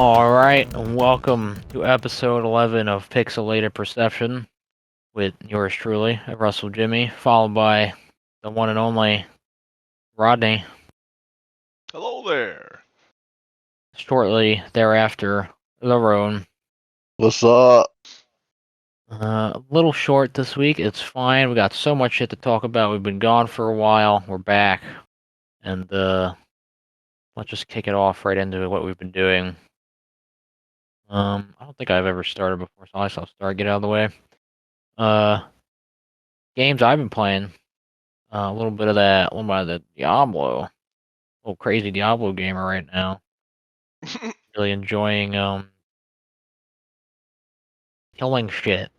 Alright, and welcome to episode 11 of Pixelated Perception with yours truly, Russell Jimmy, followed by the one and only Rodney. Hello there. Shortly thereafter, Lerone. What's up? A little short this week, it's fine. We got so much shit to talk about. We've been gone for a while, we're back, and let's just kick it off right into what we've been doing. I don't think I've ever started before, so I'll start, get out of the way. Games I've been playing. A little bit of that, a little bit of the Diablo. Little crazy Diablo gamer right now. Really enjoying killing shit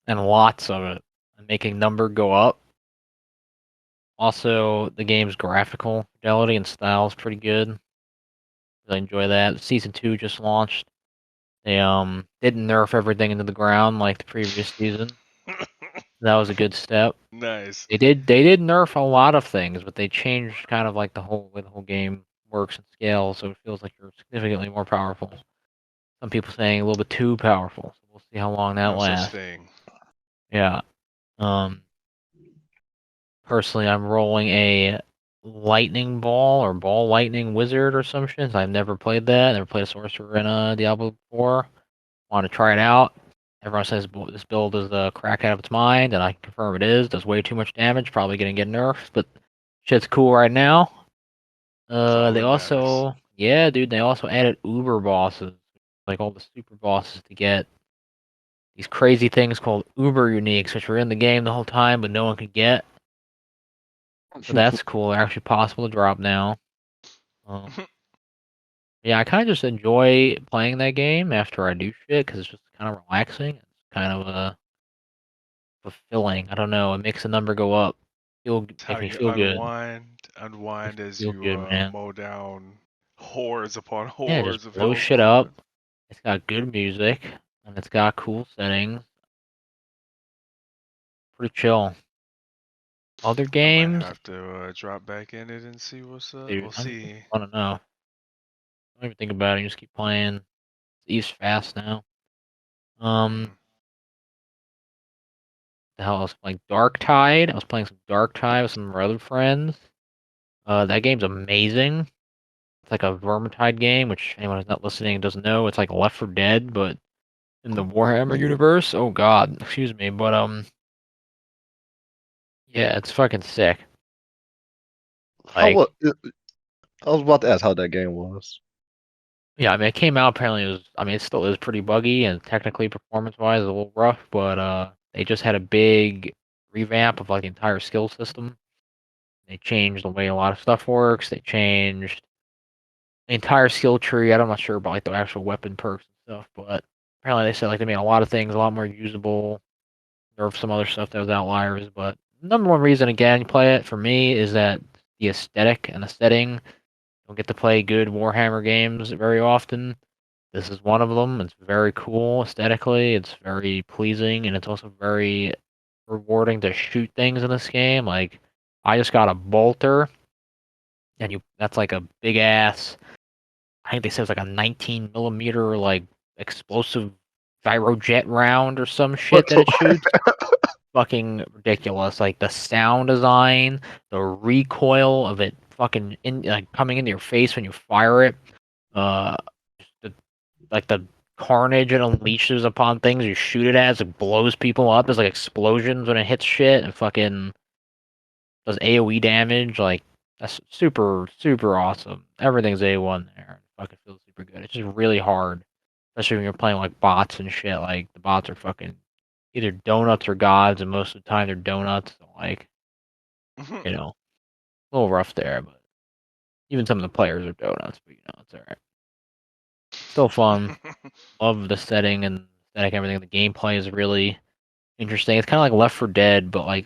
and lots of it and making number go up. Also, the game's graphical fidelity and style is pretty good. Really enjoy that. Season 2 just launched. They didn't nerf everything into the ground like the previous season. That was a good step. Nice. They did nerf a lot of things, but they changed kind of like the whole way the whole game works and scales, so it feels like you're significantly more powerful. Some people saying a little bit too powerful, so we'll see how long that No such lasts. thing. Yeah. Personally, I'm rolling a lightning ball or ball lightning wizard or some shit. I've never played that. Never played a sorcerer in Diablo before. Want to try it out. Everyone says this build is a crack out of its mind, and I can confirm it is. Does way too much damage. Probably gonna get nerfed, but shit's cool right now. That's all They that matters. also, yeah, dude, they also added Uber bosses, like all the super bosses to get these crazy things called Uber uniques, which were in the game the whole time, but no one could get. So that's cool. They're actually possible to drop now. Yeah, I kind of just enjoy playing that game after I do shit because it's just kind of relaxing. It's kind of fulfilling. I don't know. It makes the number go up. It's how Makes me you feel good. Makes unwind me as feel you good, man. mow down hordes upon Yeah, it just hordes of blows health shit bar. up. It's got good music and it's got cool settings. Pretty chill. Other I might games, have to drop back in it and see what's up. dude. We'll see. I don't know. Don't even think about it. You just keep playing. It's East fast now. Mm. The hell else? Like Dark Tide. I was playing some Dark Tide with some of our other friends. That game's amazing. It's like a Vermintide game, which anyone who's not listening doesn't know. It's like Left 4 Dead, but in the Warhammer universe. Oh God, excuse me, but yeah, it's fucking sick. How Like, what? I was about to ask how that game was. yeah, I mean, it came out apparently. It was, I mean, it still is pretty buggy and technically performance-wise a little rough, but they just had a big revamp of like the entire skill system. They changed the way a lot of stuff works. They changed the entire skill tree. I'm not sure about like the actual weapon perks and stuff, but apparently they said like they made a lot of things a lot more usable. Nerfed some other stuff that was outliers, but number one reason again you play it for me is that the aesthetic and the setting. Don't get to play good Warhammer games very often. This is one of them. It's very cool aesthetically. It's very pleasing, and it's also very rewarding to shoot things in this game. Like I just got a bolter, and that's like a big ass. I think they said it's like a 19 millimeter like explosive gyrojet round or some shit What? that it shoots. Fucking ridiculous. Like the sound design, the recoil of it fucking in like coming into your face when you fire it. Uh, the, like the carnage it unleashes upon things you shoot it as, it blows people up. There's like explosions when it hits shit and fucking does AoE damage. Like that's super awesome. Everything's A1 there. It fucking feels super good. It's just really hard, especially when you're playing like bots and shit. Like the bots are fucking either donuts or gods, and most of the time they're donuts. So like you know, a little rough there, but even some of the players are donuts. But you know, it's alright. Still fun. Love the setting and aesthetic, everything. The gameplay is really interesting. It's kind of like Left 4 Dead, but like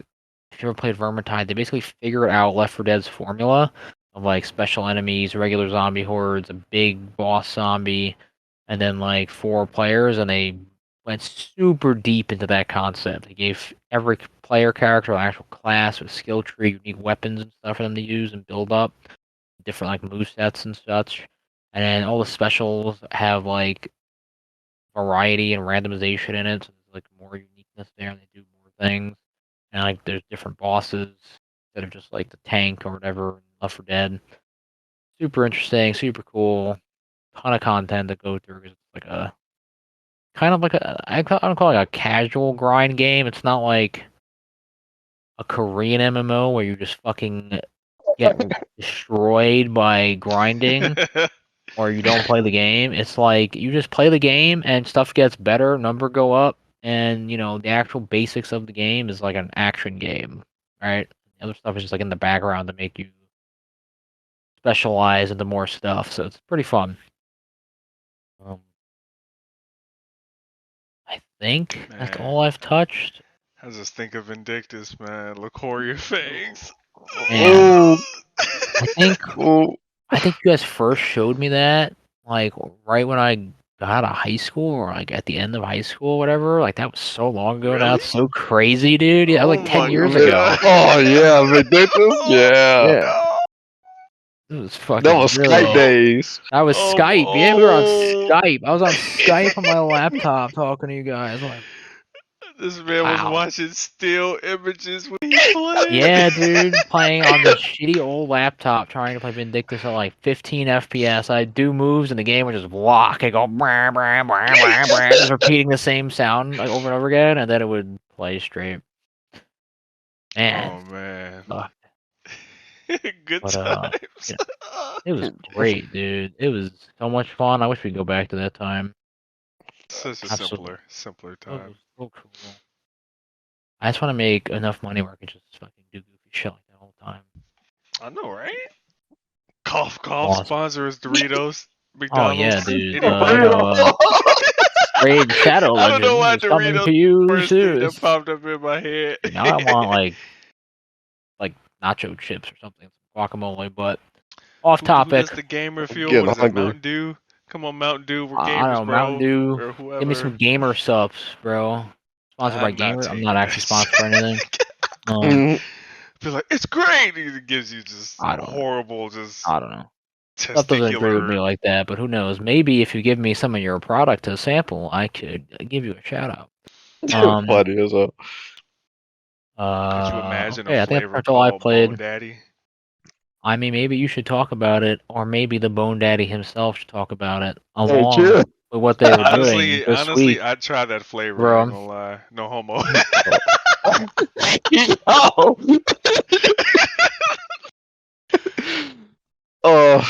if you ever played Vermintide, they basically figured out Left 4 Dead's formula of like special enemies, regular zombie hordes, a big boss zombie, and then like 4 players, and they went super deep into that concept. They gave every player character an actual class with skill tree, unique weapons and stuff for them to use and build up, different like move sets and such. and then all the specials have like variety and randomization in it, so there's like more uniqueness there, and they do more things. And like there's different bosses instead of just like the tank or whatever in Left 4 Dead. Super interesting, super cool. Ton of content to go through. It's like a kind of like I don't call it like a casual grind game. It's not like a Korean MMO where you just fucking get destroyed by grinding or you don't play the game. It's like you just play the game and stuff gets better, number go up, and the actual basics of the game is like an action game, right? The other stuff is just like in the background to make you specialize into more stuff. So it's pretty fun. Um, I think that's Man, all I've touched. I just think of Vindictus, man. Lucoria Fangs. Man, I think Oh, I think you guys first showed me that like right when I got out of high school or like at the end of high school or whatever. Like that was so long ago now. Really? It's so crazy, dude. Yeah, like Oh 10 my years god. ago. oh yeah, ridiculous. Yeah, Yeah. Oh, It was that fucking was Skype really. no. days. That was Skype. Yeah, we were on Oh. Skype. I was on Skype on my laptop talking to you guys. Like, This man was wow. watching still images when he played. Yeah, dude, playing on the shitty old laptop, trying to play Vindictus at like 15 FPS. I'd do moves and the game would just walk and go brah, brah, brah, brah, brah, just repeating the same sound like over and over again, and then it would play straight. Man, Oh man. sucked. Good But times. yeah, it was great, dude. It was so much fun. I wish we'd go back to that time. Such a Absolutely. simpler It was time. so cool. I just want to make enough money where I can just fucking do goofy shit like that all the time. I know, right? Cough, cough. Awesome. Sponsor is Doritos, Oh yeah, McDonald's, dude. anybody. Raid Shadow I don't know Legends why is coming Doritos to you first thing soon. that popped up in my head. Now I want like nacho chips or something, guacamole. But off Who topic. does the gamer I'm fuel? What getting is it? hungry. Mountain Dew? Come on, Mountain Dew. We're I don't gamers, know, Mountain bro. Dew. Or Give me some whoever. gamer subs, bro. Sponsored by I'm not Gamer. I'm taking not actually that sponsored for anything. shit. Mhm. Feel like it's great. It gives you just I don't know. horrible, just I don't know. Stuff doesn't agree with testicular. me like that, but who knows? Maybe if you give me some of your product to sample, I could give you a shout out. Funny as hell. Could you imagine a Okay, I think flavor that's all I called Bone played. Daddy? I mean, maybe you should talk about it, or maybe the Bone Daddy himself should talk about it, Hey, along chill. with what they were doing this week, Honestly, I'd try that flavor. I ain't bro. gonna lie. No homo. Yo. uh,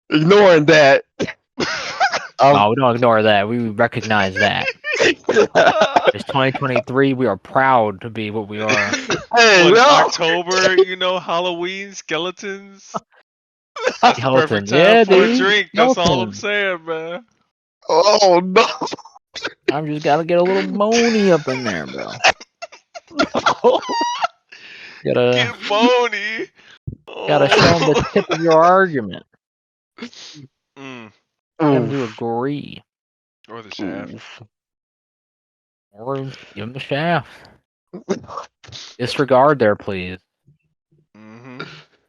ignoring that. No, we don't ignore that. We recognize that. It's 2023. We are proud to be what we are. Hey, What, yo. October, Halloween, skeletons. That's the perfect Skeletons, time yeah, for a dude. drink. That's all I'm Skeletons. saying, man. Oh no. I'm just gotta get a little bony up in there, bro. Gotta Get bony. show them the tip of your argument. Mm. Get them to Oof. agree, Or the shaft. Oof. or give them the shaft. Disregard their pleas. Mm-hmm.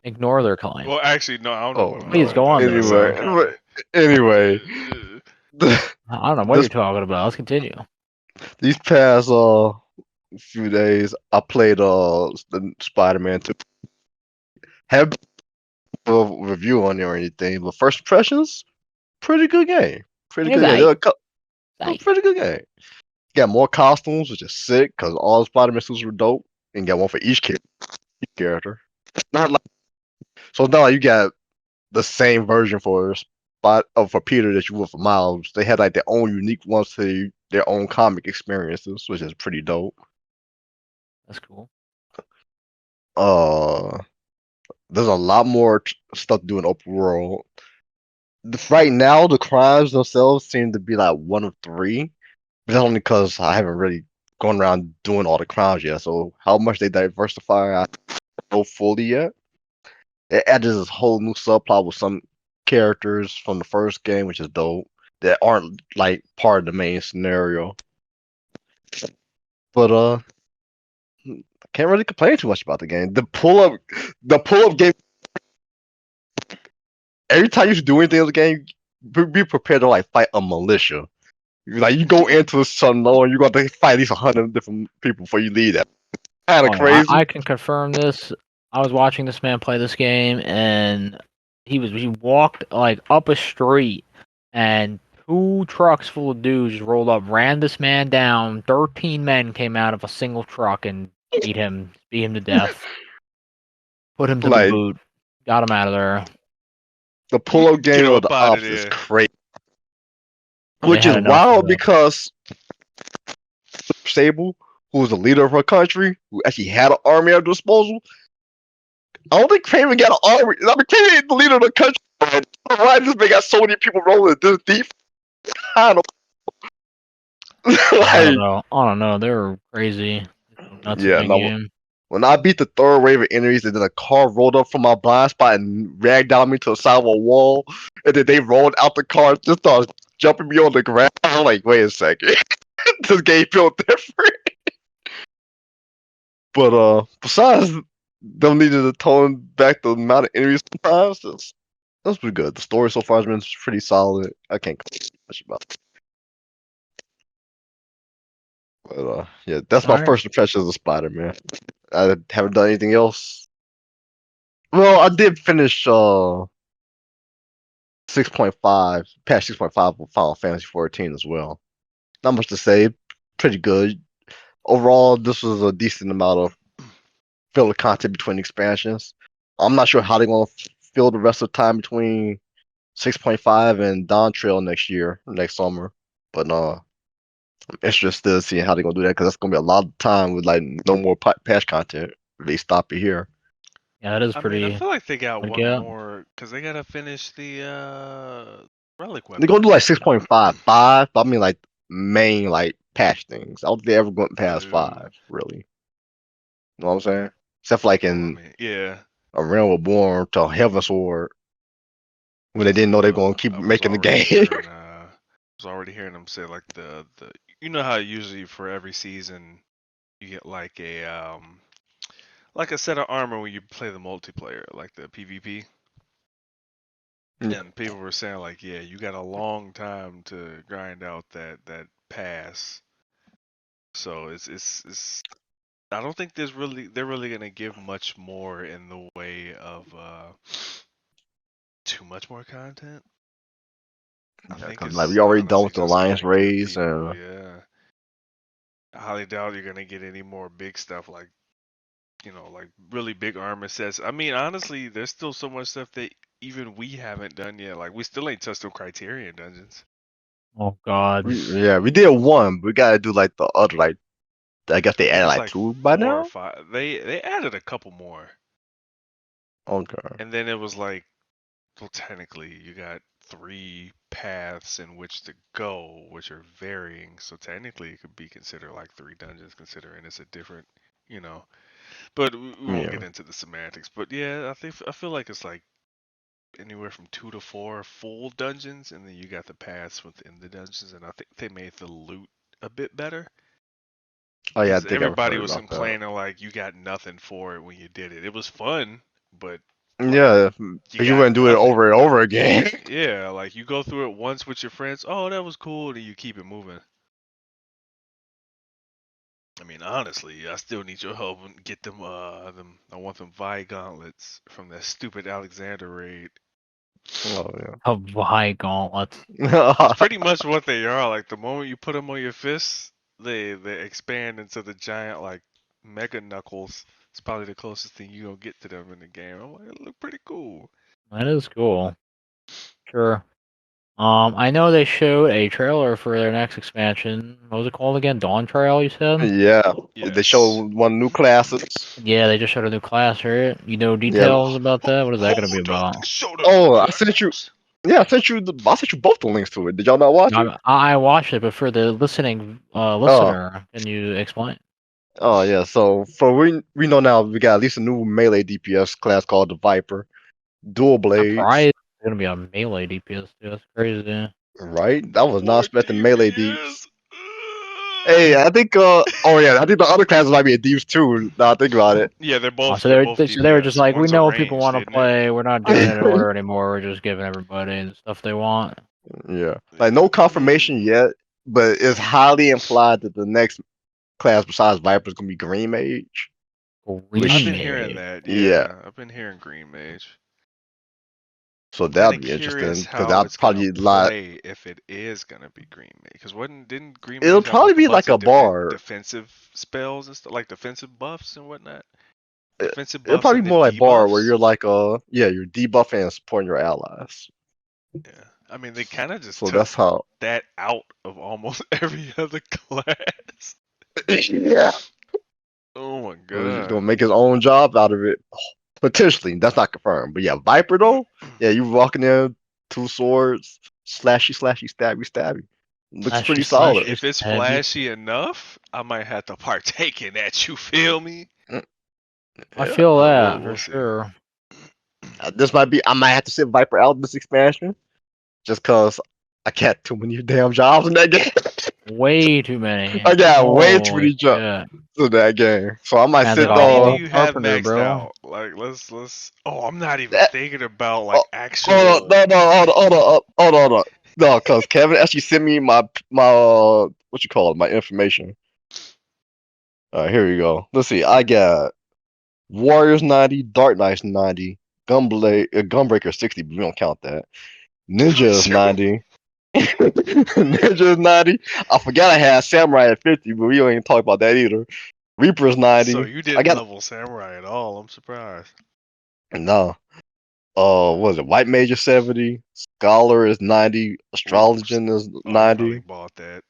Ignore their claim. Well, actually, no, I don't know Oh what I'm Please doing. go on, That's there, anyway, bro. anyway, I don't know what this you're talking about. Let's continue. these past few days, I played the Spider-Man 2. Have a review on it or anything, but first impressions, pretty good game. Pretty It's good game. There aight. are pretty good game. Got more costumes, which is sick because all the Spider-Man suits were dope, and got one for each character. Not like so. It's not like you got the same version for for Peter that you would for Miles. They had like their own unique ones to their own comic experiences, which is pretty dope. That's cool. Uh, there's a lot more stuff to do in open world. Right now, the crimes themselves seem to be like one of three, but that's only because I haven't really gone around doing all the crimes yet. So how much they diversify, I don't know fully yet. It adds this whole new subplot with some characters from the first game, which is dope, that aren't like part of the main scenario. But I can't really complain too much about the game. The pull up game. Every time you do anything in the game, be prepared to like fight a militia. Like you go into something low and you got to fight at least 100 different people before you leave. That kind of Oh, crazy. I can confirm this. I was watching this man play this game, and he walked like up a street, and 2 trucks full of dudes just rolled up, ran this man down. 13 men came out of a single truck and beat him to death, put him to the Like boot, got him out of there. the pull-up Get game of up the out of ops is there. crazy, They which is had enough of wild that. because Sable, who was the leader of her country, who actually had an army at her disposal. I don't think Kraven got an army. I mean, Kraven ain't the leader of the country. Why this man got so many people rolling this deep? I don't I don't like, know. I don't know. They were crazy. Nuts in yeah, that no. game. When I beat the third wave of enemies, and then a car rolled up from my blind spot and dragged down me to the side of a wall, and then they rolled out the car, just started jumping me on the ground. I'm like, wait a second, this game feels different. But besides them needing to tone back the amount of enemies sometimes, that's pretty good. The story so far has been pretty solid. I can't complain much about it. But yeah, that's my Alright. first impression of Spider-Man. I haven't done anything else. Well, I did finish 6.5, patch 6.5 with Final Fantasy 14 as well. Not much to say. Pretty good. Overall, this was a decent amount of filler content between expansions. I'm not sure how they're going to fill the rest of the time between 6.5 and Dawn Trail next summer. But I'm interested in seeing how they're going to do that because that's going to be a lot of time with like no more patch content. If they stop it here. Yeah, that is I mean, I pretty. feel like they got one Yeah. more because they gotta finish the relic weapon. They're going to do like 6.5, but I mean like main like patch things. I don't think they ever went past 5, really. You know what I'm saying? Except for like I in mean, yeah. A Realm Reborn to Heaven Sword when they didn't know they were going to keep I was making the already game. hearing, was already hearing them say like the you know how usually for every season you get like a set of armor when you play the multiplayer, like the PvP. Yeah. And people were saying like, yeah, you got a long time to grind out that pass. So it's I don't think they're really gonna give much more in the way of too much more content. I Yeah, think because like it's we already done honestly with the just Alliance gonna give raids people, and yeah. I highly doubt you're gonna get any more big stuff like, you know, like really big armor sets. I mean, honestly, there's still so much stuff that even we haven't done yet. Like we still ain't touched the Criterion dungeons. Oh God. we did one. But we gotta do like the other like I guess I they think added it's like like 2 by 4 or now. 5. They added a couple more, Okay. and then it was like, well, technically you got 3 paths in which to go, which are varying. So technically it could be considered like 3 dungeons, considering it's a different, you know. But we won't Yeah. get into the semantics. But yeah, I feel like it's like anywhere from 2 to 4 full dungeons, and then you got the paths within the dungeons, and I think they made the loot a bit better. Oh yeah, I Because think I've everybody heard was about that. complaining like you got nothing for it when you did it. It was fun, but like Yeah, you you got wouldn't do it nothing. over and over again. Yeah, like you go through it once with your friends. Oh, that was cool, and you keep it moving. I mean, honestly, I still need your help and get them. I want them Vi gauntlets from that stupid Alexander raid. Oh Hawaii gauntlets. yeah. It's pretty much what they are. Like the moment you put them on your fists, they expand into the giant like mega knuckles. It's probably the closest thing you gonna get to them in the game. I'm like, it look pretty cool. That is cool. Sure. I know they showed a trailer for their next expansion. What was it called again? Dawn Trail, you said? Yeah, they Yes. showed one new classes. Yeah, they just showed a new class, right? You know Yeah. details about that? What is that gonna be Hold up, about? show them the Oh, I sent you. class. Yeah, I sent you both the links to it. Did y'all not watch it? I watched it, but for the listening Oh, listener, can you explain? oh yeah. So for we know now we got at least a new melee DPS class called the Viper, dual blades. Surprised it's gonna be a melee DPS too. That's crazy. Right? I was not More expecting melee DPS. deeps. Hey, I think I think the other classes might be a Thieves too. Now I think about it. Yeah, they're Oh, both so they're they were both so they were just DPS. like, we One's a know what people ranged, want to isn't it? play. We're not doing it in order anymore. We're just giving everybody the stuff they want. Yeah, like no I mean, confirmation yet, but it's highly implied that the next class besides Viper is gonna be Green Mage. I've Which been Green hearing Mage. that. yeah, Yeah, I've been hearing Green Mage. so I'm kind that'll of be curious interesting because how that'll it's gonna probably lie. play if it is gonna be Green Mage. Because didn't Green It'll Mage have probably like a be like bunch a of different bar. defensive spells and stuff, like defensive buffs and whatnot? It- Defensive It'll buffs probably and be then more like bar where debuffs. you're like you're debuffing and supporting your allies. Yeah, I mean they kind of just So took that's how. that out of almost every other class. Yeah. Oh my So he's god. gonna make his own job out of it. Potentially, that's not confirmed. But yeah, Viper though, yeah, you walking in, two swords, slashy, stabby. Looks Slashy, pretty I mean, solid. slashy, if it's heavy. flashy enough, I might have to partake in that. You feel me? Mm, I Yeah, feel But that we'll for see. sure. this might be. I might have to sit Viper out this expansion just cause I got too many damn jobs in that game. Way too many. I got way too Holy many jobs shit. in that game, so I might Man's like sit a How many do whole you have carpenter, maxed bro. out? Like, let's. Oh, I'm not even that. thinking about Oh, like hold on, actual. no, hold on. No, cause Kevin actually sent me my what you call it, my information. Here we go. Let's see. I got Warriors 90, Dark Knights 90, Gunbreaker 60, but we don't count that. Ninja is Sure. 90. Ninja is 90. I forgot I had Samurai at 50, but we don't even talk about that either. Reaper is So 90. you I didn't got level samurai at all. I'm surprised. no. What is it? White Mage is 70. Scholar is 90. Ooh. Astrologian is Oh, you probably 90. bought that.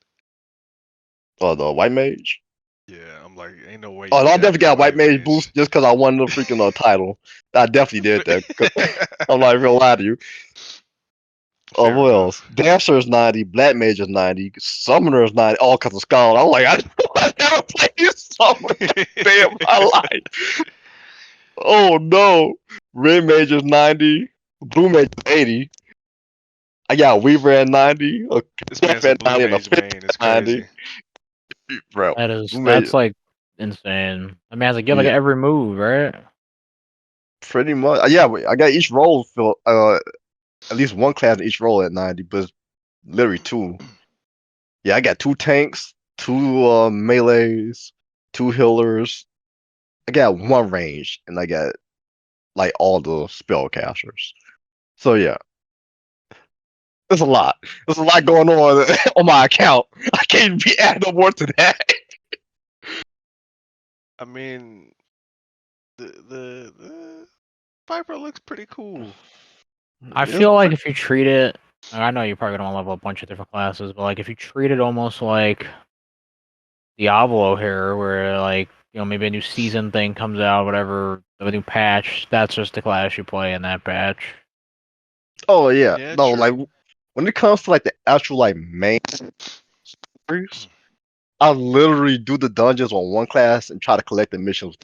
The White Mage. Yeah, I'm like, ain't no way Oh, you no, I got definitely your got White white Mage mage. boost just because I won the freaking title. I definitely did that. I'm not even gonna lie to you. Fair What else? enough. Dancer is 90, Black Mage is 90, Summoner is 90, all kinds of Skull. I'm like, I never played Summoner day in my life. Oh no. Red Mage is 90, Blue Mage is 80. I got Weaver at 90, a This Chef man's a at blue 90, and a mage Fifth main. at It's 90. crazy. Bro, Blue Mage, That's like insane. I mean, I was like, you have like yeah, every move, right? pretty much. Yeah, I got each role for at least one class in each role at 90, but it's literally two. Yeah, I got two tanks, two melees, two healers. I got one range, and I got like all the spellcasters. So yeah, there's a lot. There's a lot going on on my account. I can't be adding no more to that. I mean, the Viper looks pretty cool. I It's feel like pretty, if you treat it, I know you probably don't level a bunch of different classes, but like if you treat it almost like Diablo here, where like maybe a new season thing comes out, whatever, a new patch. That's just the class you play in that patch. oh yeah, Yeah, no, like true. when it comes to like the actual like main stories, I literally do the dungeons on one class and try to collect the missions.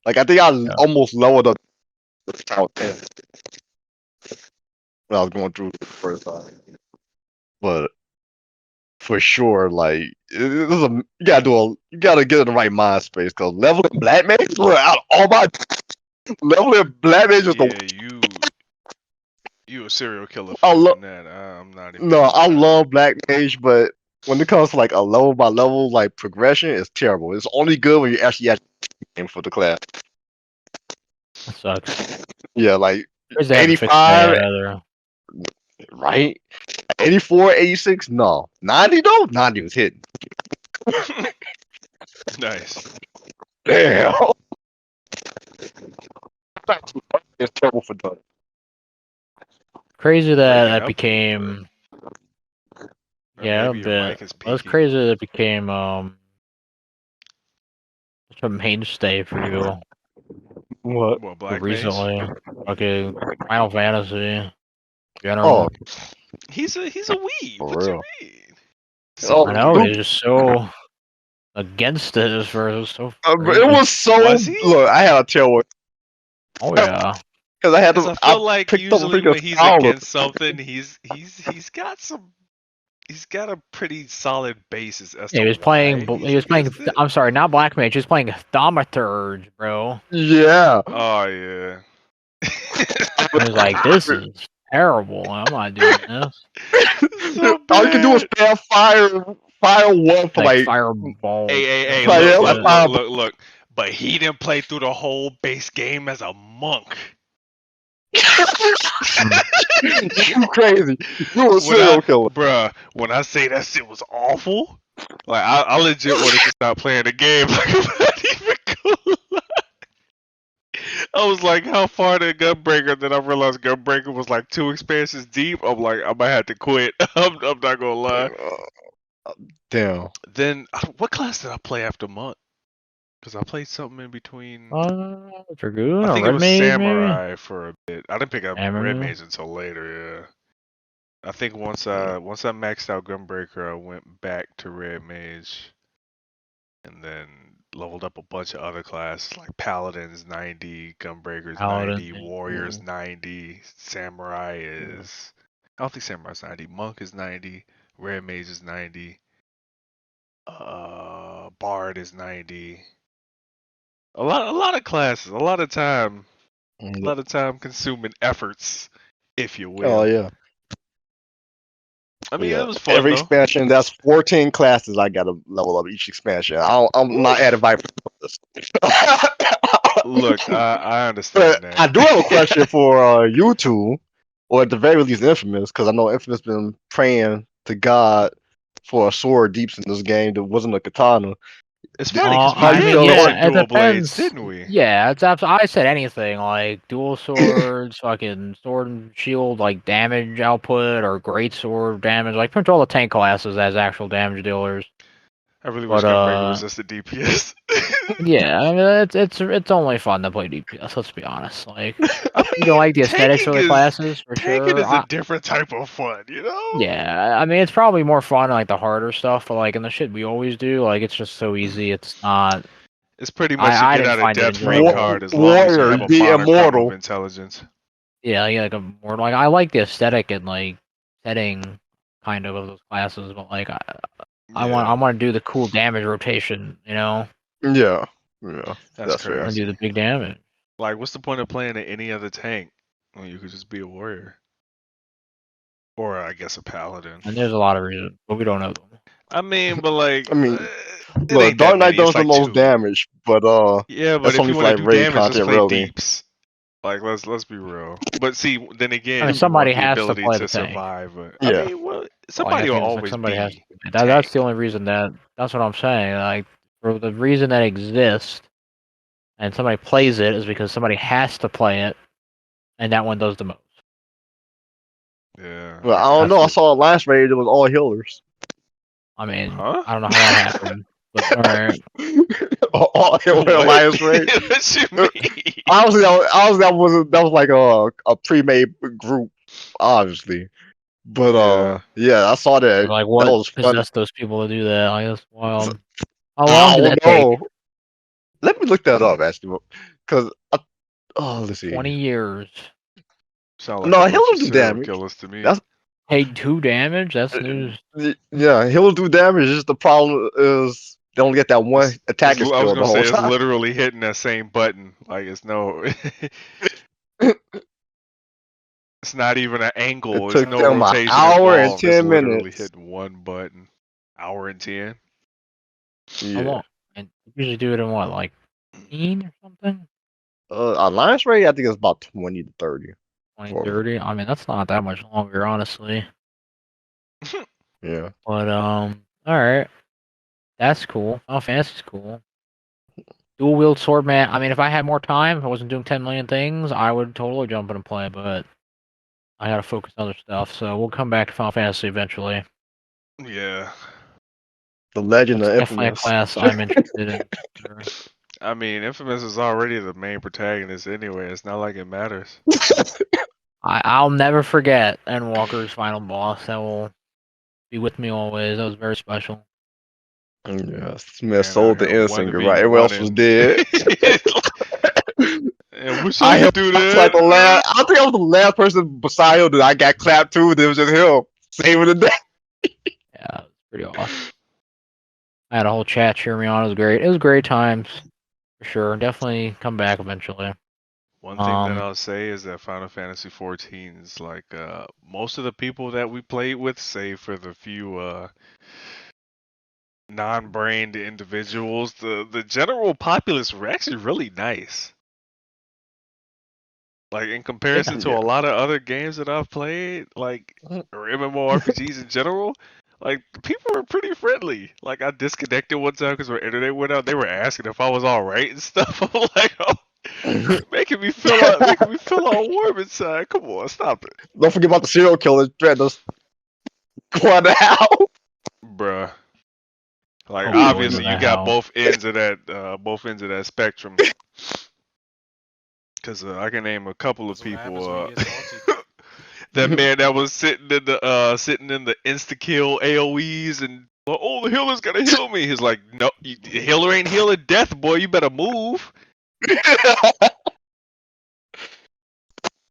Like I think I Yeah. almost leveled up the town 10 when I was going through the first time. But for sure, like you gotta get in the right mind space because leveling black mage, bro, out of all my leveling black mage is the Yeah, you a serial killer for I love doing that. I'm not even no, gonna I lie. love black mage, but when it comes to like a level by level like progression, it's terrible. It's only good when you actually have aim for the class. That sucks. Yeah, like Crazy they haven't fixed that 85, yet either. right? 84, 86, no. 90 though? 90 was hitting. Nice. Damn. It's terrible for done. Crazy that Breaking that up a little bit, became or yeah a maybe your bit. mic is Well, it's peaking. crazy that it became such a mainstay for you What? Well, Black Mage. recently. Okay, Final Fantasy in Oh, general. He's a weeb. for What you real. mean? Oh, I So know dude, he's just so against it as far as so but it crazy. was so. was he? Look, I had to tell what Oh yeah, because Because I I feel like picked up a usually freaking when he's scholar. against something, he's got some he's got a pretty solid basis as Yeah, to he was why playing. He was he playing. is the. I'm sorry, not Black Mage. He was playing Thaumaturge, bro. Yeah. Oh yeah. And he was like, "This is terrible. I'm not doing this." So All you can do is bad. spam fire one for Like like, fireball. Hey, like look, yeah, look, like look, fireball. look, look. But he didn't play through the whole base game as a monk. You crazy? You a serial killer? When I say that shit was awful, like I legit wanted to stop playing the game. Like I'm not even cool. I was like, how far to Gunbreaker? Then I realized Gunbreaker was like 2 expansions deep. I'm like, I might have to quit. I'm not gonna lie. Damn. Then what class did I play after monk? Because I played something in between. Dragoon I or think it Red was Mage, maybe. Samurai for a bit. I didn't pick up Red Samurai. Mage until later. Yeah, I think once I maxed out Gunbreaker, I went back to Red Mage, and then leveled up a bunch of other classes like Paladins 90, Gunbreakers Paladin. 90, Warriors 90, Samurai is. I don't think Samurai's 90. Monk is 90. Red Mage is 90. Bard is 90. A lot of classes, a lot of time consuming efforts, if you Oh will. yeah. I But mean, yeah. it was fun Every though. expansion, that's 14 classes I gotta level up each expansion. I'm not adding Viper. Look, I But understand I that. do have a question for you two, or at the very least Infamous, because I know Infamous been praying to God for a sword deeps in this game that wasn't a katana. It's funny because we How you I mean, did feel get about? some yeah, it dual blades, depends. didn't we? Yeah, it's absolutely. I said anything like dual swords, fucking sword and shield, like damage output, or great sword damage. Like pretty much all the tank classes as actual damage dealers. I really wish But Gunbreaker was just a DPS. yeah, I mean it's only fun to play DPS. Let's be honest. Like I you don't mean, like the aesthetics for the classes for tanking sure. is a different type of fun, you know? Yeah, I mean it's probably more fun like the harder stuff, but like in the shit we always do, like it's just so easy. It's not. It's pretty much a I get didn't out of find it death free enjoyable. card as long as you Warrior, have a be modicum of immortal. intelligence. Yeah, like a more like I like the aesthetic and like setting kind of those classes, but like I Yeah, want to do the cool damage rotation, you know? Yeah, yeah, that's that's I fair. want to do crazy. the big damage. Like, what's the point of playing any other tank when you could just be a warrior? Or I guess a paladin. And there's a lot of reasons, but we don't know them. I mean, but like, I mean, it look, ain't that Dark Knight many. It's does the like most 2. damage, but Yeah, but that's if only you for want to like do raid damage, just content, play really. deeps. Like, let's be real. But see, then I mean, again, you somebody want the has to ability play the to tank. survive. But I Yeah, mean, well, Like somebody at will the end, it's like always somebody has be to. That's the tank. only reason that's what I'm saying. Like for the reason that exists, and somebody plays it is because somebody has to play it, and that one does the most. Yeah, but I I don't got That's know. I you. the. saw last raid it was all healers. I mean, Huh? I don't know how that happened, but all right. All healer What? last raid. What you mean? Honestly, that was like a pre-made group, obviously. But Yeah. yeah, I saw that. Like That what was fun. possessed those people to do that? Like that's wild. How long I did don't that take? know. Let me look that up, actually, because let's see. 20 years. Sound like a No, bunch he'll of do serial damage. killers to me. That's Take 2 damage? That's news. yeah, he'll do damage. Just the problem is they only get that one attacking I was skill the gonna whole say it's time. literally hitting that same button. Like it's no, it's not even an It angle. It's took no them an rotation hour and involved. It's 10 minutes. literally hitting one button. Hour and 10. How Yeah. long? And you usually do it in what, like 15 or something? Alliance rate, I think it's about 20 to 30. 20, For 30? I mean, that's not that much longer, honestly. yeah. But alright. That's cool. Oh, Fantasy's cool. Dual wield sword man. I mean, if I had more time, if I wasn't doing 10 million things, I would totally jump in and play, but I gotta focus on other stuff, so we'll come back to Final Fantasy eventually. Yeah. The Legend That's of definitely a Infamous. class I'm interested in. Sure. I mean, Infamous is already the main protagonist anyway. It's not like it matters. I'll never forget Endwalker's final boss. That will be with me always. That was very special. Yeah, Smith Man out sold the here end one singer, v right? Everyone else was running. dead. And wish I I could do was like the that. last. I think I was the last person beside him that I got clapped to. That was just him saving the day. Yeah, it was pretty awesome. I had a whole chat cheering me on. It was great. It was great times for sure. Definitely come back eventually. One thing that I'll say is that Final Fantasy 14 is like most of the people that we played with, save for the few non-brained individuals, the general populace were actually really nice. Like in comparison to a lot of other games that I've played, like or MMORPGs in general, like people were pretty friendly. Like I disconnected one time because our internet went out. They were asking if I was all right and stuff. I'm like, oh, making me feel all warm inside. Come on, stop it, Don't forget about the serial killers. Threat those going out. bruh. Like Oh, going obviously to you the got hell. both ends of that spectrum. Cause I can name a couple of That's what happens people. when you get salty. That man that was sitting in the insta kill AOE's and oh the healer's gonna heal me. He's like, no, the healer ain't healing death, boy. You better move.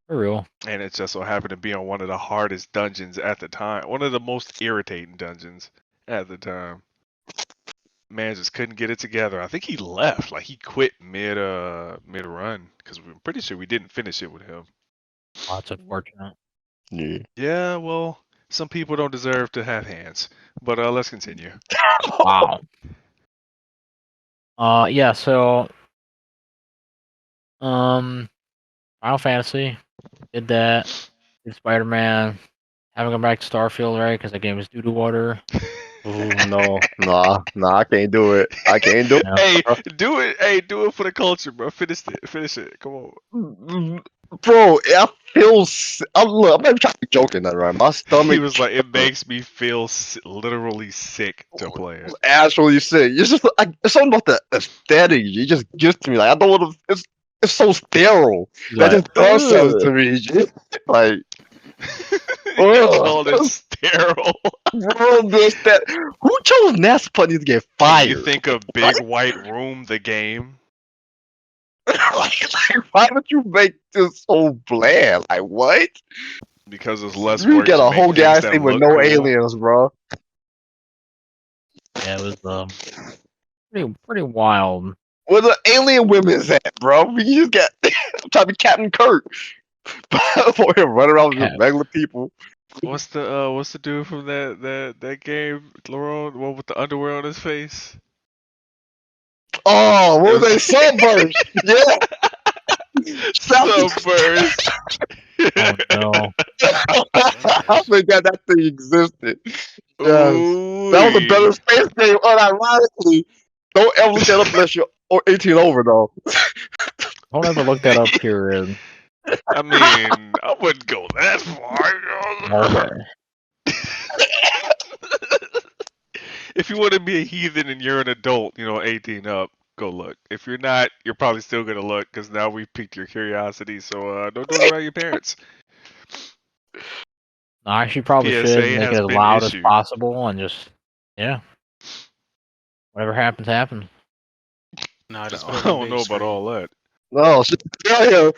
For real. And it just so happened to be on one of the hardest dungeons at the time, one of the most irritating dungeons at the time. Man just couldn't get it together. I think he left, like he quit mid run because we're pretty sure we didn't finish it with him. Oh, that's unfortunate. Yeah. Yeah, well, some people don't deserve to have hands. But let's continue. Wow. Yeah, so Final Fantasy did that. Did Spider-Man. Haven't gone back to Starfield, right? Because that game is doo-doo water. Ooh, no, nah, I can't do it. I can't do No. Hey, it. do it. Hey, do it for the culture, bro. Finish it. Finish it. Come on. Bro, I feel. Look, I'm not even trying to be joking, that right? My He stomach was like, it makes me feel literally sick to play it. actually sick. It's just like it's something about the aesthetic. It just gets to me. Like I don't want to. It's so sterile. He's That like, just does something "Ugh." to me. Like, You ugh. called it sterile. Bro, this that. Who chose Nasty Putty to get When you fired? think of Big White Room, the game, like, why would you make this so bland? Like, what? because it's less You work get to a make whole things galaxy that with look no cool. aliens, bro. Yeah, it was pretty wild. Where the alien women's at, bro? You just get. I'm trying to be Captain Kirk. For him running around with Yeah. just regular people. What's the dude from that game, Lerone? The one with the underwear on his face? Oh, It what were was they? Sunburst. Yeah. Sunburst. Oh no. I forgot that thing existed. Yes. That was a Ooh. better space game, unironically. Don't ever look that up unless you're 18 over, though. Don't ever look that up, period. I mean, I wouldn't go that far. Okay. If you want to be a heathen and you're an adult, 18 up, go look. If you're not, you're probably still gonna look because now we've piqued your curiosity. So don't do it around your parents. No, I actually probably should PSA make it has as been loud as issued. possible and just, yeah. Whatever happens, happens. Nah, just No, put I it on don't big know about screen. all that. No, shit. Yeah,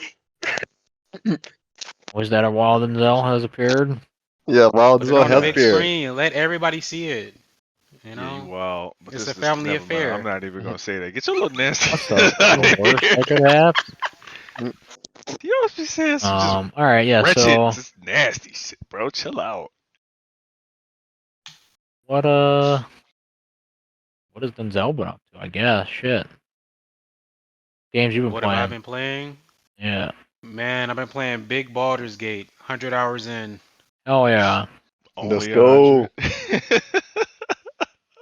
Was that a Wild Denzel has appeared? yeah, well, Put this it all on the has big spirit. screen and let everybody see it. You Yeah, know, you wild. But it's this a is family never mind. I'm affair. not even gonna say that. Get your little nasty What's out the of worst here. that could happen? You always be saying some just Alright, yeah, wretched, so just nasty shit, bro. Chill out. what what has Denzel been up to? I guess shit. Games you've been What have I playing. been playing? Yeah. Man, I've been playing Big Baldur's Gate. 100 hours in. Oh yeah. Let's Only go. 100. guy.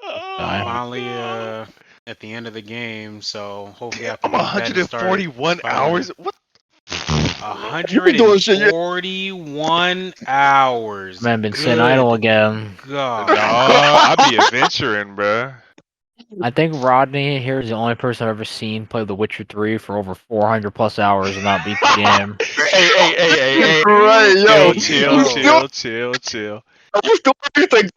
Oh Finally, no. at the end of the game, so hopefully Damn, I I'm can beat that and start 141 Spider-Man. hours. What? You be doing shit. 141 hours. Man, been sitting idle Good again. No, God. I be adventuring, bruh. I think Rodney here is the only person I've ever seen play The Witcher 3 for over 400 plus hours and not beat the game. Hey, Right, yo. chill, You still, chill. you still everything.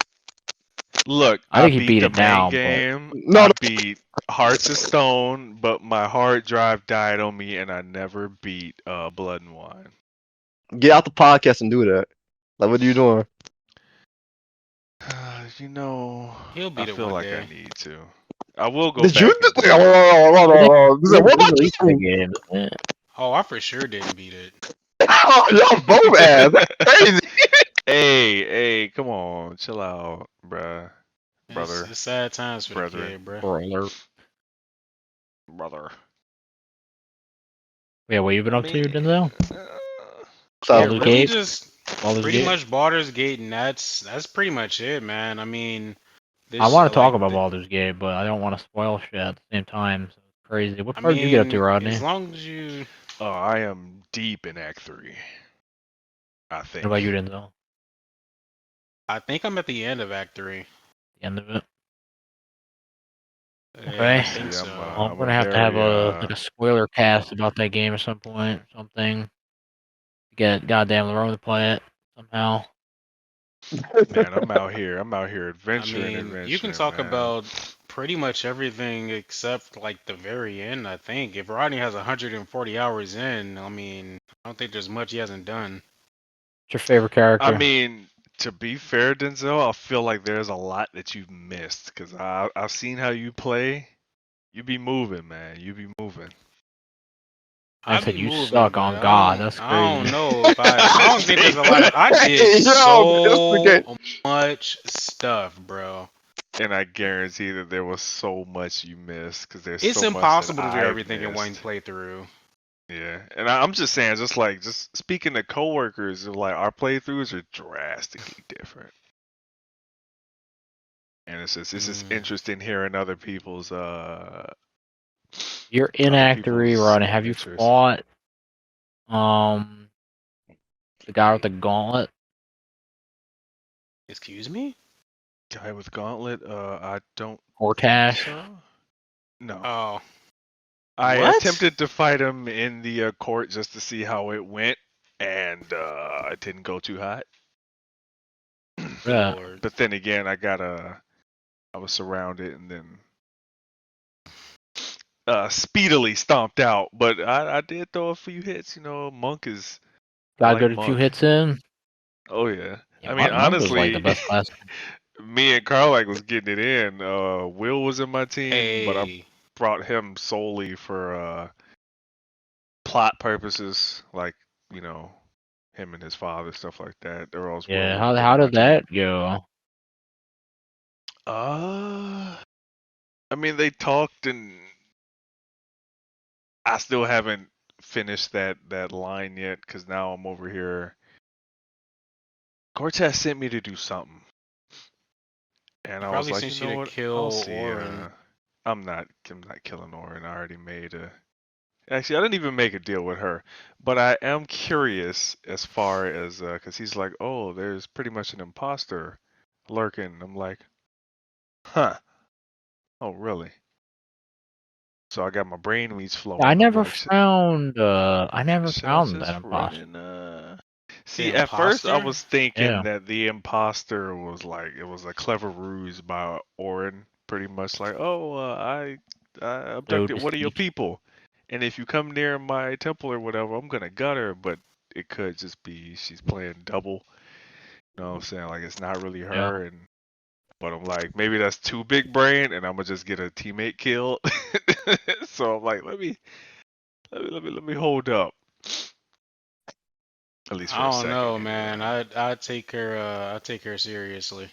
Look, I I think he beat beat the it main now, but game. No, I beat Hearts of Stone, but my hard drive died on me, and I never beat Blood and Wine. get out the podcast and do that. Like, what are you doing? You know, He'll I beat it feel one like I day. need to. I will go Did you? back and Wait, do hold it. on, hold on, hold on. Yeah, What we about released the you? game. Yeah. Oh, I for sure didn't beat it. Y'all both ass. That's crazy. Hey, come on, chill out, bruh, brother, It's sad times for the brethren, kid, bro. Brother. brother. Yeah, what you been I up to, mean, Denzel? So, Yeah, Baldur's really Gate? just Baldur's pretty Gate? much Baldur's Gate, and that's pretty much it, man. I mean, I this want to talk like about Baldur's Gate, but I don't want to spoil shit at the same time. So it's crazy. What I part did you get up to, mean, Rodney? as long as you, oh, I am deep in Act 3. I What about you, think. Denzel? I think I'm at the end of Act 3. The end of it? Yeah, I Okay. think See, I'm so. Well, I'm I'm a gonna have to have very a spoiler cast about that game at some point. Something. Get goddamn Lerone to play it somehow. man. I'm out here I mean, you can adventuring, talk man. about pretty much everything except like the very end, I think. If Rodney has 140 hours in, I mean, I don't think there's much he hasn't done. What's your favorite I character? mean, to be fair, Denzel, I feel like there's a lot that you've missed because I've seen how you play. You be moving, man. You be moving. Man I said be you moving, suck but on God. That's I don't crazy. know if I don't think there's a lot of I did yo, this so again. much stuff, bro. And I guarantee that there was so much you missed because there's It's so much that impossible to do I've everything in one missed. playthrough. Yeah, and I'm just saying, just speaking to coworkers, like our playthroughs are drastically different, and it's just Mm. interesting hearing You're in other Act 3, people's Rodney. Have you adventures. fought um the guy with the gauntlet? Excuse me? Guy with gauntlet, I don't think Gortash? so. No, Oh, I what? attempted to fight him in the court just to see how it went, and it didn't go too hot. Yeah. Lord. But then again, I was surrounded and then speedily stomped out. But I did throw a few hits. You know, Monk is. I Got a like good few Monk. hits in. Oh yeah. Yeah, I mean, Monk was like the honestly, best class. me and Carl was getting it in. Will was in my team, but I Hey, brought him solely for plot purposes, like you know, him and his father, stuff like that. Or else Will Yeah, would have been how in my did team. that go? Uh, I mean, they talked and I still haven't finished that line yet because now I'm over here. Cortez sent me to do something, and he I was probably like, you sent you know to what? I'll kill see. Orin. I'm not killing Orin. I already made a. Actually, I didn't even make a deal with her, but I am curious as far as because he's like, oh, there's pretty much an imposter lurking. I'm like, huh? Oh, really? So I got my brainweeds Yeah, flowing. I'm like, I never should I found that just run imposter. in The See, at first I imposter? was thinking Yeah. that the imposter was like it was a clever ruse by Orin, pretty much like, oh, I So abducted one of your deceit. people, and if you come near my temple or whatever, I'm gonna gut her. But it could just be she's playing double. You know what I'm saying? Like it's not really Yeah. her, and but I'm like maybe that's too big brain, and I'm gonna just get a teammate killed. So I'm like, let me hold up, at least I for a don't second know, man. anyway. I take her seriously.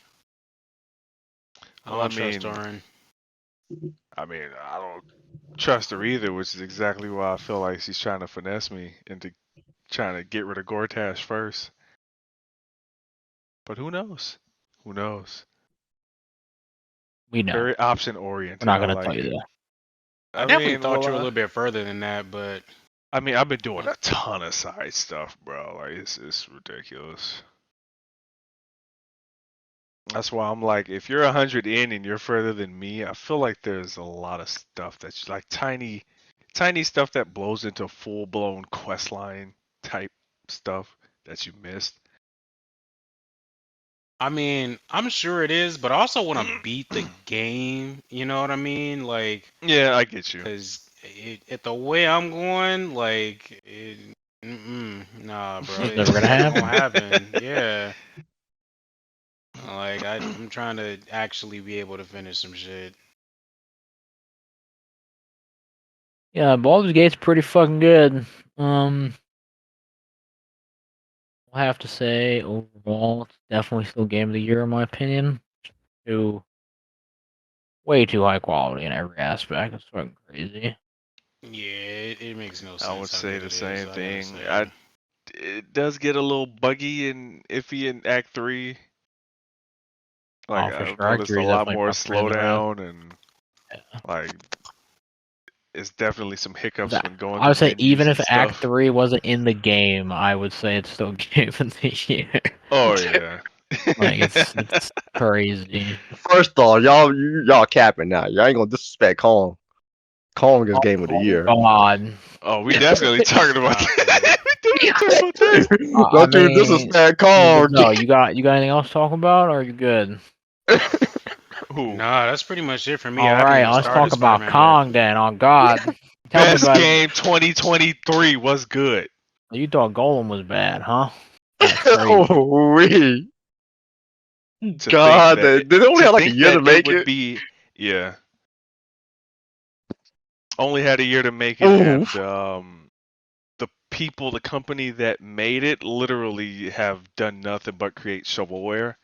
I Well, I don't trust mean, Orin. I don't trust her either, which is exactly why I feel like she's trying to finesse me into trying to get rid of Gortash first. But who knows? Who knows? We know. Very option We're oriented. not I gonna tell you like it. that. I I definitely mean, thought well, you were a little bit further than that, but I've been doing a ton of side stuff, bro. Like it's ridiculous. That's why I'm like, if you're 100 in and you're further than me, I feel like there's a lot of stuff that's like tiny stuff that blows into full blown quest line type stuff that you missed. I mean, I'm sure it is, but I also want to beat the game. You know what I mean? Like, Yeah, I get you. cause at the way I'm going, nah, bro, It's never gonna it ain't gonna happen. happen. Yeah, Like I'm trying to actually be able to finish some shit. Yeah, Baldur's Gate's pretty fucking good. I'll have to say overall, it's definitely still game of the year in my opinion. Too way too high quality in every aspect. It's fucking crazy. Yeah, it makes no I would sense how say good the it same is. I gotta thing. say. It does get a little buggy and iffy in Act 3. Like Oh, for I've sure. Act noticed 3 a is lot definitely more frustrating to that. slowdown and like it's definitely some hiccups That- when going I would through say menus even and if Act stuff. 3 wasn't in the game, I would say it's still game of the year. Oh yeah. Like it's crazy. First off, y'all capping now. Y'all ain't gonna disrespect Kong. Kong is game of the Oh year. God. Oh, we definitely talking about Stop that. it. We definitely talking about that. I Don't you mean, disrespect Kong. no, you got anything else to talk about, or are you good? Who? Nah, that's pretty much it for me. I All haven't right, even let's started talk about Spider-Man yet. Kong then. On God, tell me Best about. game 2023 was good. You thought Golem was bad, huh? That's crazy. Oh, we. To think God, that they only to had like a think year that to it make would it. be, yeah, only had a year to make it, and Oof. the people, the company that made it, literally have done nothing but create shovelware.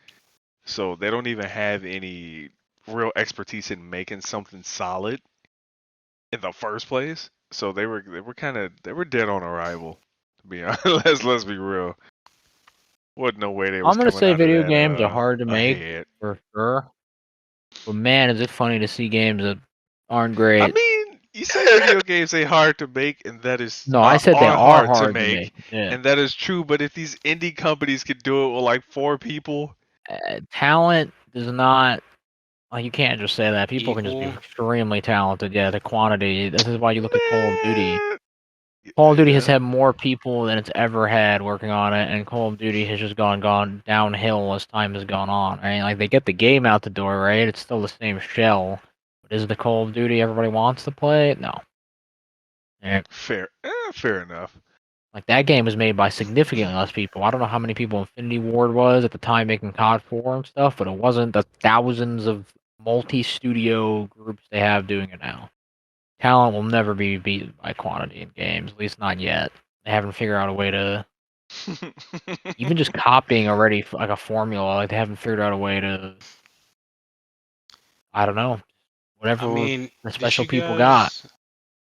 So they don't even have any real expertise in making something solid in the first place. So they were dead on arrival. To be honest, let's be real. Wasn't no way they was I'm gonna coming say out of video that games are hard to make ahead. for sure, but man, is it funny to see games that aren't I great. mean, you say video games ain't hard to make, and that is No, I said they are are hard to hard to make, make. Yeah. and that is true. But if these indie companies could do it with like 4 people, Talent does not. Like, you can't just say that. People can just be Equal. extremely talented. Yeah, the quantity. This is why you look at Call of Duty. man, Call of Duty has yeah, had more people than it's ever had working on it, and Call of Duty has just gone downhill as time has gone on. Right? Like they get the game out the door, right? It's still the same shell. But is it the Call of Duty everybody wants to play? No. Yeah. fair enough. Like that game was made by significantly less people. I don't know how many people Infinity Ward was at the time making COD 4 and stuff, but it wasn't the thousands of multi-studio groups they have doing it now. Talent will never be beat by quantity in games, at least not yet. They haven't figured out a way to even just copying already like a formula. Like they haven't figured out a way to, I don't know, I whatever mean, the did special you people got. guys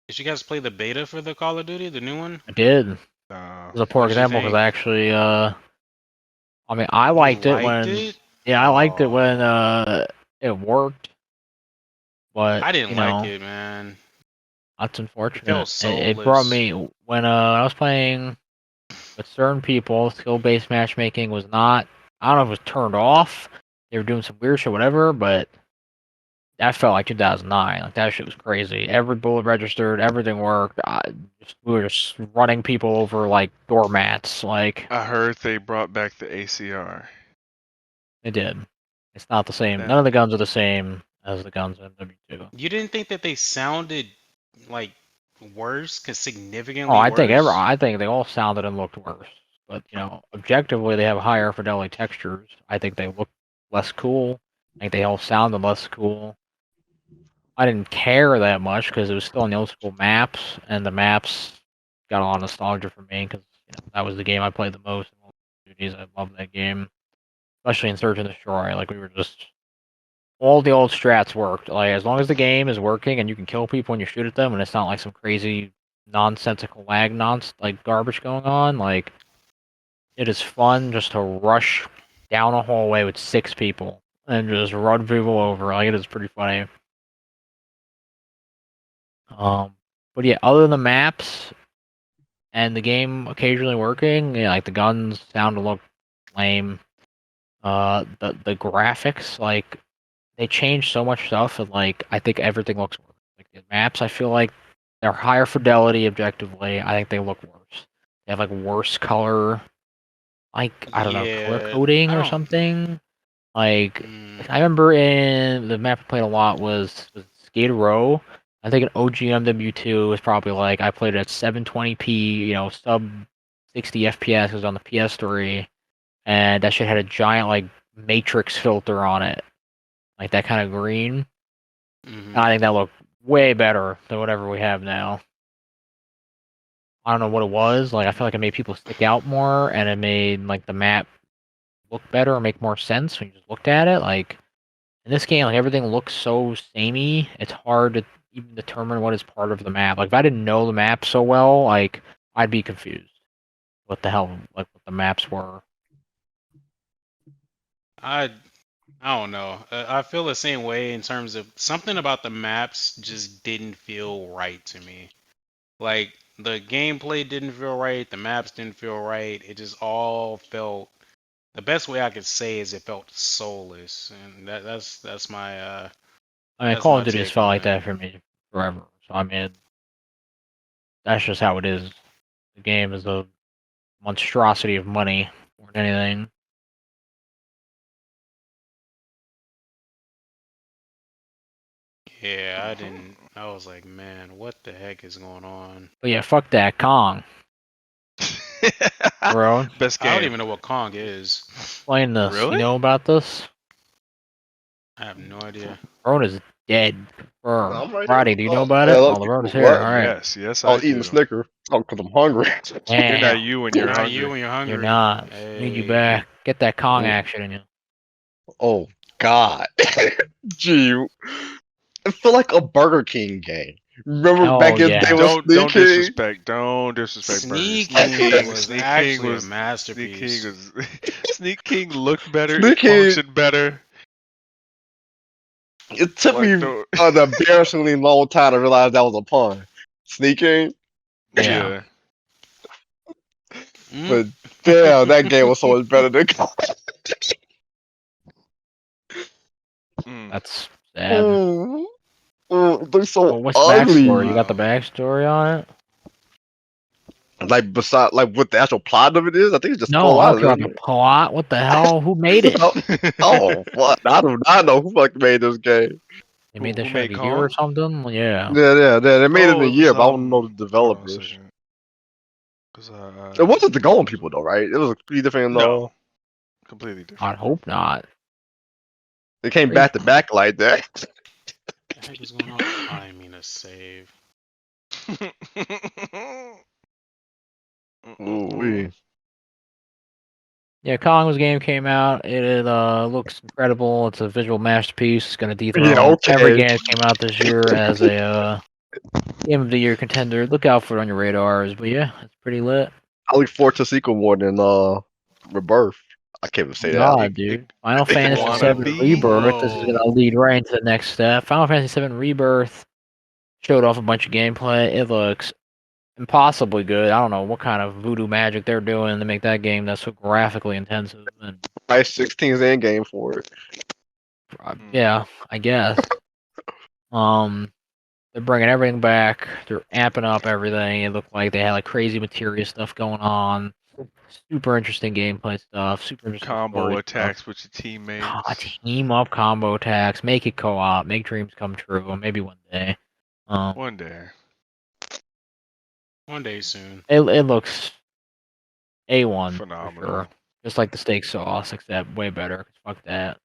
did you guys play the beta for the Call of Duty, the new one? I did. It uh, was a poor What did you example because think? I actually, I mean, I You liked it liked when, it? yeah, I liked it when Oh, it worked, but I didn't like it, man. that's It felt unfortunate. It brought soulless. me when I was playing with certain people, skill-based matchmaking was not. I don't know if it was turned off. They were doing some weird shit, whatever, but that felt like 2009. Like that shit was crazy. Every bullet registered, everything worked. We were just running people over like doormats. Like I heard they brought back the ACR. it did. It's not the same. That None of the guns are the same as the guns in W2. You didn't think that they sounded like worse, cause Oh, significantly worse? I think they all sounded and looked worse. But objectively, they have higher fidelity textures. I think they look less cool. I think they all sounded less cool. I didn't care that much because it was still on the old school maps, and the maps got a lot of nostalgia for me because that was the game I played the most. In Call of Duties. I love that game, especially in Search and Destroy. Like we were just all the old strats worked. Like as long as the game is working and you can kill people when you shoot at them, and it's not like some crazy nonsensical lag like garbage going on. Like it is fun just to rush down a hallway with 6 people and just run people over. Like it is pretty funny. Um, but yeah, other than the maps and the game occasionally working, yeah, like the guns sound to look lame. The graphics, like they changed so much stuff, and like I think everything looks worse. Like the maps, I feel like they're higher fidelity objectively. I think they look worse. They have like worse color, like I don't know, color Yeah, coding I or don't. something. Like Mm, I remember in the map I played a lot was Skate Row. I think an OGMW2 was probably like I played it at 720p, sub 60 FPS was on the PS3, and that shit had a giant like matrix filter on it, like that kind of green. Mhm. I think that looked way better than whatever we have now. I don't know what it was. Like I feel like it made people stick out more, and it made like the map look better or make more sense when you just looked at it. Like in this game, like everything looks so samey. It's hard to even determine what is part of the map. Like if I didn't know the map so well, like I'd be confused. What the hell? Like what the maps were. I I don't know. I feel the same way in terms of something about the maps just didn't feel right to me. Like the gameplay didn't feel right, the maps didn't feel right. It just all felt. The best way I could say is it felt soulless, and that's my I mean, that's Call my of Duty has take felt on like it. that for me forever. So I mean, that's just how it is. The game is a monstrosity of money more than anything. Yeah, I didn't. I was like, man, what the heck is going on? But yeah, fuck that Kong, bro. Best I don't game. even know what Kong is. Explain this. You Really? know about this? I have no idea. Lerone is dead. Confirmed. I'm right here. Rodney, do you know Oh, about yeah, it? look, Oh, Lerone's here. what? All right. Yes, I I was eating a do. Snicker. Oh, because I'm hungry. You're not Damn. you when You're you're not you hungry. when you're You're hungry. not. Need you Hey, back. Get that Kong Oh, action in you. oh, God. Gee, it feel like a Burger King game. Remember back Hell in the day yeah. with Don't Sneaky? disrespect. Don't disrespect Burger. Sneak Sneak King King. was Sneak King actually a was. Sneak King masterpiece. was. Sneak King looked better. It Sneaky, functioned better. it took me Like an the. embarrassingly long time to realize that was a pun. Sneaking, Yeah. Yeah. Mm. but damn, that game was so much better than. Mm. That's sad. Oh, they're so Well, what's the backstory? You ugly. got the Wow. backstory on it? Like beside, like what the actual plot of it is, I think it's just No, I don't care co-op, about isn't the plot. What the hell? Who made it? it? Oh, what? I do not know who fucking made this game. They made who this who shit made like a year or Kong? something? Yeah. Yeah. They made it in a Oh, it was year, but I don't know the Hold on a developers. second. Cause It wasn't the hold Golem on a people second. though, right? It was a pretty different. No, completely I'd different. hope not. They came Crazy. back to back like that. What the heck is going on? I mean a save. Ooh, we. Yeah, Kong's game came out. It looks incredible. It's a visual masterpiece. It's gonna Yeah, dethrone every okay. game that came out this year as a game of the year contender. Look out for it on your radars. But yeah, it's pretty lit. I look forward to sequel more than Rebirth. I can't even Oh say that. God, dude. Final Fantasy Wanna VII be? Rebirth. This is Whoa. gonna lead right into the next step. Final Fantasy VII Rebirth showed off a bunch of gameplay. It looks impossibly good. I don't know what kind of voodoo magic they're doing to make that game that's so graphically intensive. And Price 16's end game for it. yeah, I guess. They're bringing everything back. They're amping up everything. It looked like they had like crazy materia stuff going on. Super interesting gameplay stuff. Super interesting Combo story stuff. attacks with your teammates. Team up combo attacks. Make it co-op. Make dreams come true. Maybe one day. One day. One day soon. It looks A1 for Phenomenal. sure. Just like the steak sauce, except way better. 'Cause fuck that.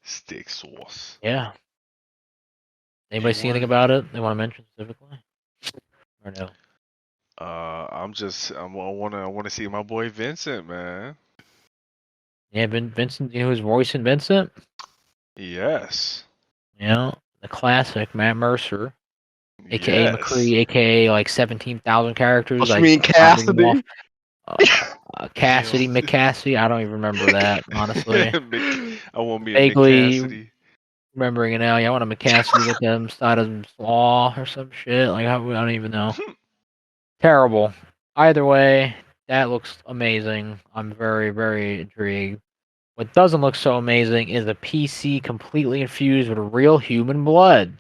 Stick sauce. Yeah. Anybody see anything A1. about it they want to mention specifically? Or no? I wanna see my boy Vincent, man. Yeah, Vincent. You know who's voicing Vincent? Yes. You know, the classic Matt Mercer, aka Yes. McCree, aka like 17,000 characters. What you I mean, can't read them off. Cassidy? Cassidy, Ew. McCassidy. I don't even remember that honestly. I want me a Mick Vaguely Cassidy. remembering it now. Yeah, I want a McCassidy with them side of slaw or some shit. Like I don't even know. Terrible. Either way, that looks amazing. I'm very, very intrigued. What doesn't look so amazing is a PC completely infused with real human blood,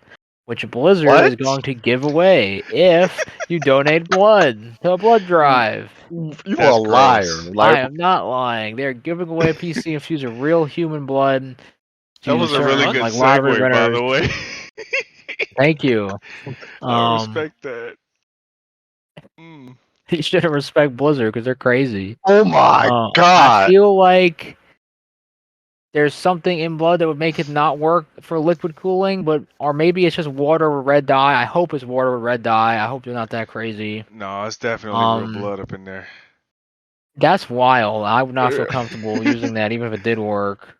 which Blizzard is What? going to give away if you donate blood to a blood drive. You are That's a liar. gross. Like, I am not lying. They're giving away a PC infused with real human blood That to was a Wait, really certain what? good like lottery segue, by winners. the way. Thank you. I Um, respect that. Mm. You shouldn't respect Blizzard because they're crazy. Oh my I god. feel like there's something in blood that would make it not work for liquid cooling, but or maybe it's just water with red dye. I hope it's water with red dye. I hope they're not that crazy. No, it's definitely real blood up in there. That's wild. I would not feel comfortable using that even if it did work.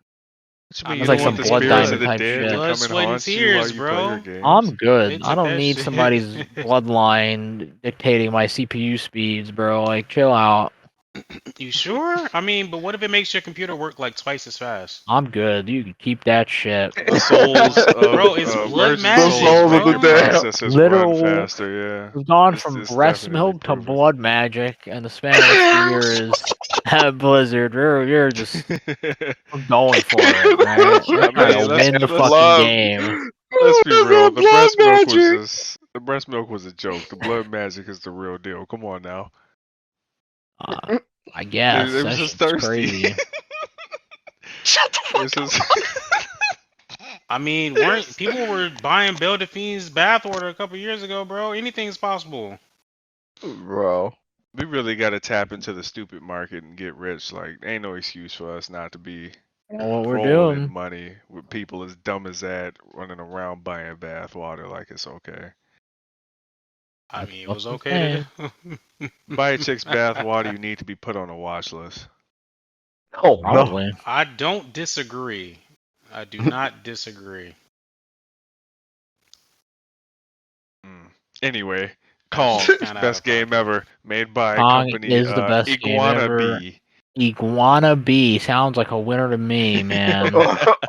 What you I mean? mean, You That's like don't want some the blood spirits of diamond the type dead to shit. blood, come and sweat, and haunt you while tears, you play your bro. games? I'm They good. I took don't that need shit. somebody's bloodline dictating my CPU speeds, bro. Like, chill out. You sure? I mean, but what if it makes your computer work like twice as fast? I'm good. You can keep that shit. The souls Bro, of it's blood virgin The magic, souls souls of the making bro. dead. processors run Literal. faster. Yeah, We've gone it's, from it's breast definitely milk to proven. blood magic in the span of a few years at Blizzard. We're just we're going for it, right? We're I trying to mean, win the fucking Blood. game. let's be real. The Blood breast milk was magic. just the breast milk was a joke. The blood magic is the real deal. Come on now. Uh, I They, guess they was that just shit's thirsty. crazy. Shut the fuck It's just I mean, weren't people were buying Belle Delphine's bathwater a couple years ago, bro? Anything's possible. up. Bro. we really got to tap into the stupid market and get rich. Like, ain't no excuse for us not to be Know what we're rolling in doing. money with people as dumb as that running around buying bath water like it's okay. I That's mean, it what was I'm okay saying. to Buy a chick's bath water, you need to be put on a watch list. Oh no. Probably. I don't disagree. I do not disagree. Mm. Anyway, That Kong, shit's kind of out best of game pocket. ever, made by Kong company is the best game Iguana ever. Bee. Iguana B sounds like a winner to me, man.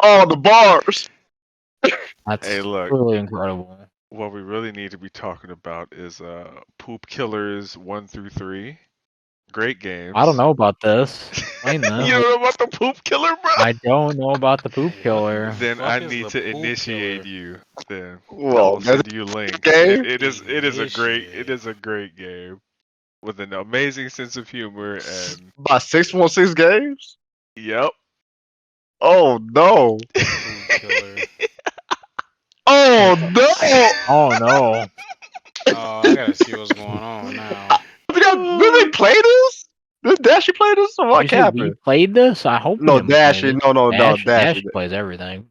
Oh, the bars. That's Hey, look, truly incredible. what we really need to be talking about is Poop Killers 1 through 3. Great games. I don't know about this. Explain You this. don't know about the Poop Killer, bro? I don't know about the poop What killer. the Then fuck I is need the to poop initiate killer? you. Then I Well, will that's send you links. game. It is a great Initiate. game with an amazing sense of humor and By 616 games? yep. Oh no. Poop killer. Oh no. Oh no. Oh, I gotta see what's going on now. Did they play this? Did Dashy play this or Did what you say we happened? played this? I hope we No, didn't play Dashy. this. No, Dash Dashy. plays everything.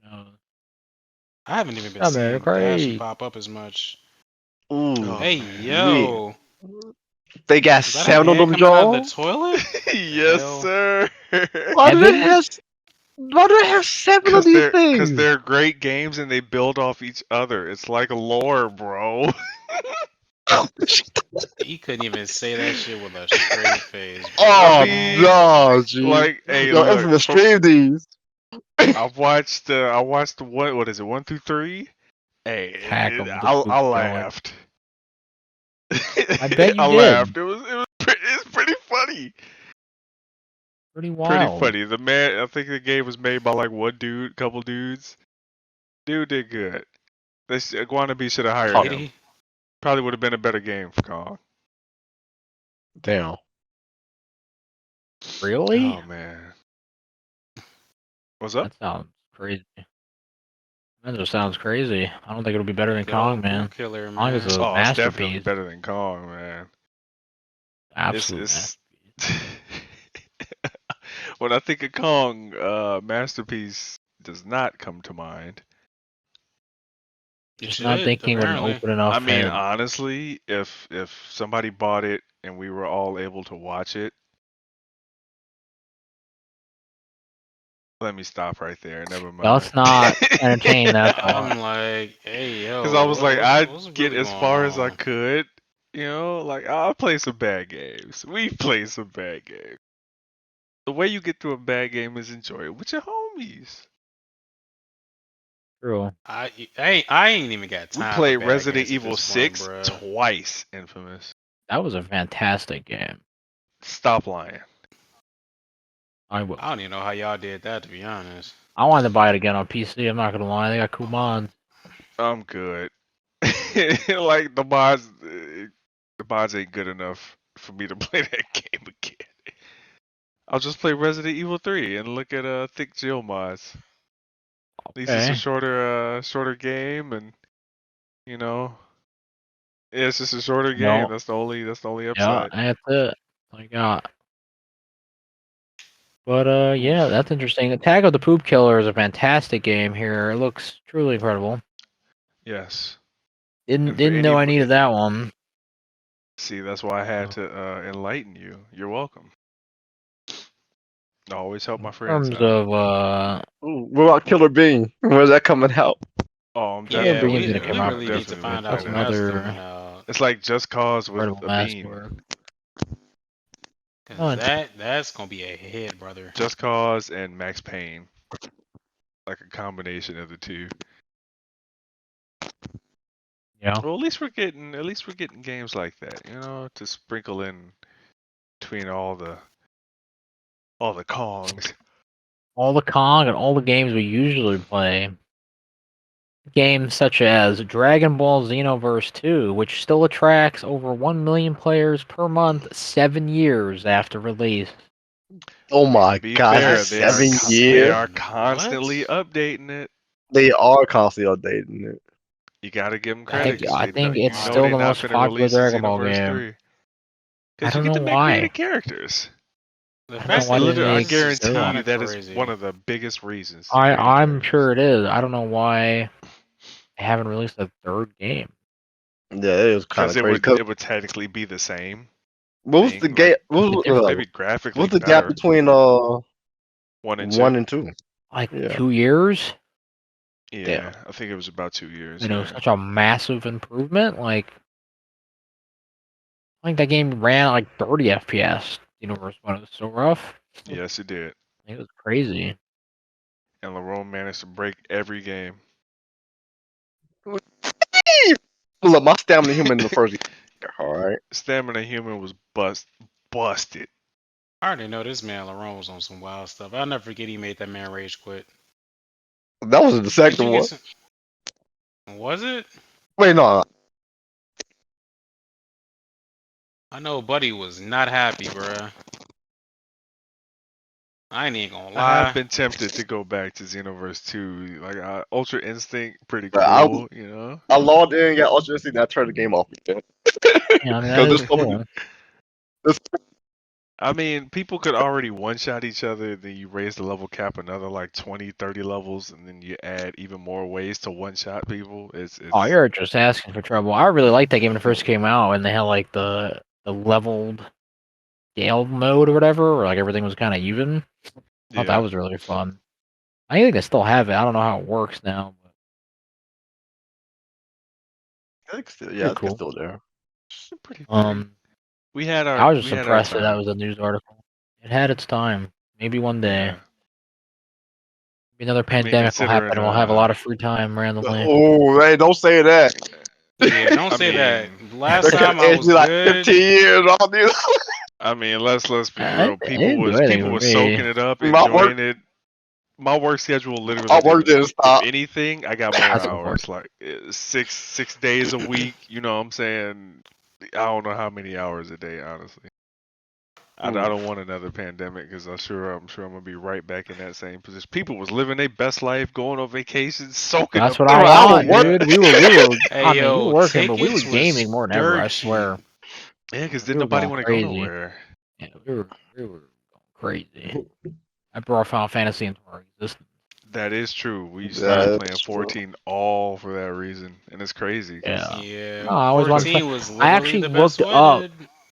I haven't even been I'm very seeing Dashy crazy. pop up as much. Ooh, Oh Hey, man. we. yo. They got Is that a 7 of man them, coming out of the Joel? toilet? yes, Hell. sir. Why do they Evan? have? Why do they have 7 of these Cause things? they're great games and they build off each other. It's like lore, bro. He couldn't even say that shit with a straight face, bro. Oh mean, no, G. Like, hey, Yo, look, Infamous stream these. I watched what is it 1 through 3? Hey, Attack of the I poop killer. laughed. I bet you I did. laughed. It's pretty funny. Pretty Pretty wild. funny. The man, I think the game was made by like one dude, couple dudes. Dude did good. This Iguana B should have hired Did him. he? Probably would have been a better game for Kong. Damn. Really? Oh man. What's up? That sounds crazy. That just sounds crazy. I don't think it'll be better than Good Kong, old man. poop killer, Kong is man. a Oh, it's definitely masterpiece. better than Kong, man. Absolute It's masterpiece. when I think of Kong, masterpiece does not come to mind. It Just not should, thinking with an apparently. open enough I mean, head. honestly, if somebody bought it and we were all able to watch it, let me stop right there. Never mind. Let's not entertain that thought. I'm like, hey, yo. Because I was like, I'd what's get really as going far as I on? could. You know, like I'll play some bad games. We play some bad games. The way you get through a bad game is enjoy it with your homies. True. I ain't even got We time for played bad Resident games at Evil this point, 6 bruh. twice, Infamous. That was a fantastic game. Stop lying. I will. I don't even know how y'all did that, to be honest. I wanted to buy it again on PC. I'm not gonna lie. They got cool mods. I'm good. Like the mods ain't good enough for me to play that game again. I'll just play Resident Evil 3 and look at Thick Jill mods. At least it's a Okay. shorter game, and you know, Yeah, it's just a shorter game. No. That's the only Yeah, upside. that's it. I got. But yeah, Oof. that's interesting. Attack of the Poop Killer is a fantastic game here. It looks truly incredible. Yes. Didn't And for didn't know I any needed that one. see, that's why I had to enlighten you. You're welcome. I always help my In friends terms out. of Ooh, what about Killer Bean? Where's that coming out? Oh, I'm Killer Yeah, definitely Bean's we gonna yeah, come we out I'm really pretty need to definitely soon. find looking out That's at when it. that's another coming out. It's like Just Cause with incredible a bean. masterwork. Cause Oh, that's gonna be a hit, brother. Just Cause and Max Payne, like a combination of the two. yeah. Well, at least we're getting games like that, you know, to sprinkle in between all the Kongs. All the Kong and all the games we usually play. Games such as Dragon Ball Xenoverse 2, which still attracts over 1 million players per month 7 years after release. Oh my Be gosh, fair, That's seven they years? are insane. constantly What? updating it. They are constantly updating it. You gotta give them That credit because I is think it's you know still they the wild. not most finna popular release a Dragon Ball Xenoverse game. 3 I because you don't get know to make why. creative characters. The I don't know fact why that they it I make is is guarantee kind you of that is crazy. one of the biggest reasons to create I'm characters. sure it is. I don't know why they haven't released a third game. Yeah, it was kind Because of crazy. Cause it would technically be the same what was the thing, like gap? Different. maybe graphically What's the gap better. between 1 and 2. 1 and 2? Like Yeah, 2 years? yeah. Yeah, I think it was about 2 years. You know, Yeah. such a massive improvement. Like that game ran at like 30 FPS. Universe one, it was so rough. Yes, it did. It was crazy. And Lerone managed to break every game. Look, my stamina human in the first game. All right, Stamina Human was busted. I already know this man Lerone was on some wild stuff. I'll never forget he made that man rage quit. that was the Did second you get one. some? Was it? Wait, no, I know Buddy was not happy, bruh. I ain't even gonna I have lie. been tempted to go back to Xenoverse 2. Like Ultra Instinct, pretty bro, cool, you know. I logged in, got Ultra Instinct, and I turned the game off again. Yeah, I mean that Because is there's so many. cool. There's, I mean, people could already one-shot each other, then you raise the level cap another like 20, 30 levels, and then you add even more ways to one-shot people. Oh, It's you're just asking for trouble. I really liked that game when it first came out, and they had like the leveled scale mode or whatever, where like everything was kind of even. I thought that yeah. was really fun. I think they still have it. I don't know how it works now, but yeah, pretty it's cool. still there. Pretty. I was We just had our impressed that time. was a news article. It had its time. Maybe one day. Yeah. Maybe another I mean, pandemic will happen, considering and we'll have a lot of free time randomly. Oh, hey, don't say that. Yeah, don't I say that. mean, Last That could time I age was me like good. 15 years. All these. let's be I real. didn't do anything People for was me. soaking it up, My work, enjoying it. My work schedule literally my work didn't. didn't If stop. anything, I got more That's hours, important. like 6 days a week. You know what I'm saying? I don't know how many hours a day, honestly. I don't want another pandemic because I'm sure I'm gonna be right back in that same position. People was living their best life, going on vacation, soaking That's up what I Bro, I was want, everything, working. bro. dude. We were. I Hey mean, we were yo, working, but we were tickets was gaming more than ever. dirt I swear. cheap. Yeah, because We didn't were nobody going want to go crazy. nowhere. Yeah, we were going crazy. I brought Final Fantasy into our existence. That is true. We started Yeah, playing that's true. 14 all for that reason, and it's crazy because Yeah. Yeah, No, I always wanted to play. 14 was I literally actually the best looked way up to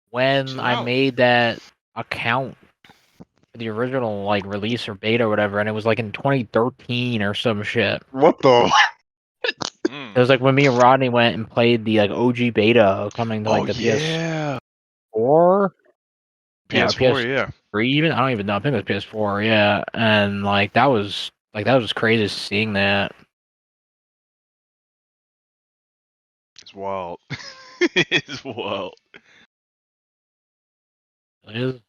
when chill I out. made that account for the original like release or beta or whatever, and it was like in 2013 or some shit. What the? It was like when me and Rodney went and played the like OG beta coming to like oh the yeah, PS4. Yeah, or PS4, yeah, PS3 even. I don't even know. I think it was PS4. Yeah, and that was just crazy seeing that. it's wild. It's wild. It is.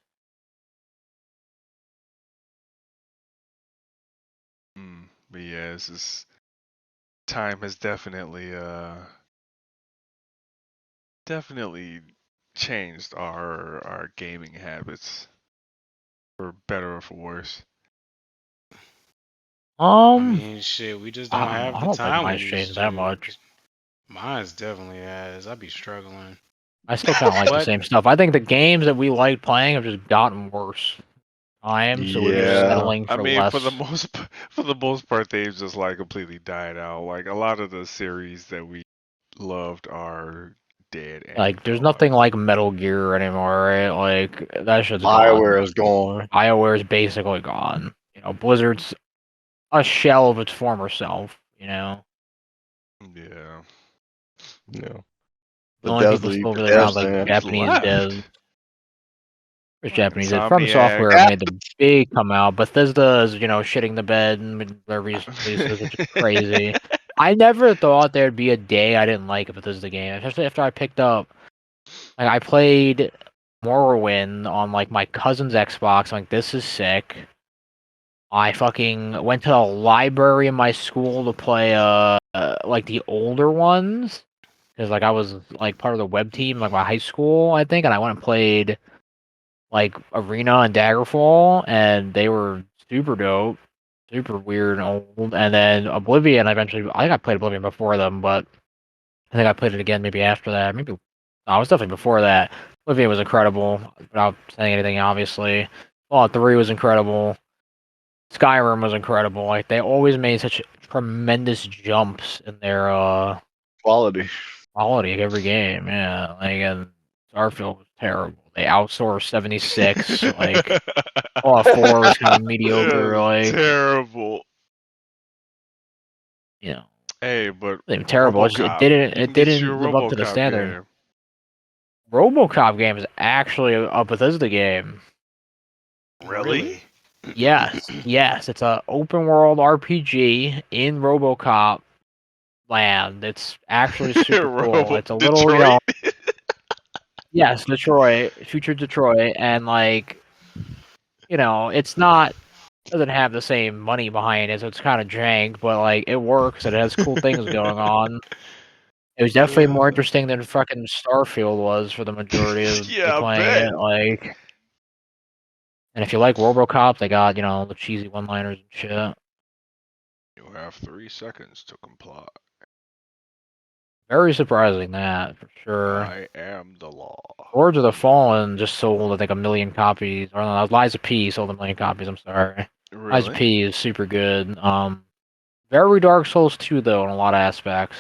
But yeah, it's just time has definitely changed our gaming habits for better or for worse. I Um, mean, shit, we just don't I, have I the don't think time we mine's used changed that to. much. Mine's definitely ass. I'd be struggling. I still kind of like the But same stuff. I think the games that we like playing have just gotten worse. So we're just Yeah. settling I for mean, for the less. most part, they've just like completely died out. Like a lot of the series that we loved are dead and Like, there's gone. nothing like Metal Gear anymore, right? Like, that shit's gone. Bioware is gone. BioWare is basically gone. Blizzard's a shell of its former self. Yeah. Yeah. The only people Bethesda, still really around like Bethesda. Who's Japanese devs. left? There's Like Japanese devs. From Software Insomniac. have made the big come out. Bethesda is, shitting the bed in their recent releases, which is crazy. I never thought there'd be a day I didn't like a Bethesda game, especially after I picked up. Like, I played Morrowind on like my cousin's Xbox. I'm like, this is sick. I fucking went to the library in my school to play like the older ones because like I was like part of the web team like my high school I think, and I went and played like Arena and Daggerfall, and they were super dope, super weird and old. And then Oblivion, I think I played Oblivion before them, but I think I played it again maybe after that. Maybe I was definitely before that. Oblivion was incredible without saying anything, obviously. Fallout 3 was incredible. Skyrim was incredible. Like they always made such tremendous jumps in their Quality. quality of every game. Yeah, like and Starfield was terrible. They outsourced 76. Like Fallout 4 was kind of mediocre. That's Like terrible. you know, Hey, but it wasn't terrible. It RoboCop. didn't. You It can get you a didn't live up to the RoboCop standard. game. RoboCop game is actually a Bethesda game. Really? Yes, yes, it's a open world RPG in RoboCop land. It's actually super cool. It's a little, Detroit? yes, Detroit, future Detroit, and like, it's not doesn't have the same money behind it, so it's kind of jank, but like it works and it has cool things going on. It was definitely more interesting than fucking Starfield was for the majority of me Yeah, I playing bet. it. Like, and if you like RoboCop, they got the cheesy one-liners and shit. You have 3 seconds to comply. Very surprising that for sure. I am the law. Lords of the Fallen just sold I think 1 million copies. Or no, Lies of P sold 1 million copies. I'm sorry. Lies of Really? P is super good. Very Dark Souls 2 though in a lot of aspects.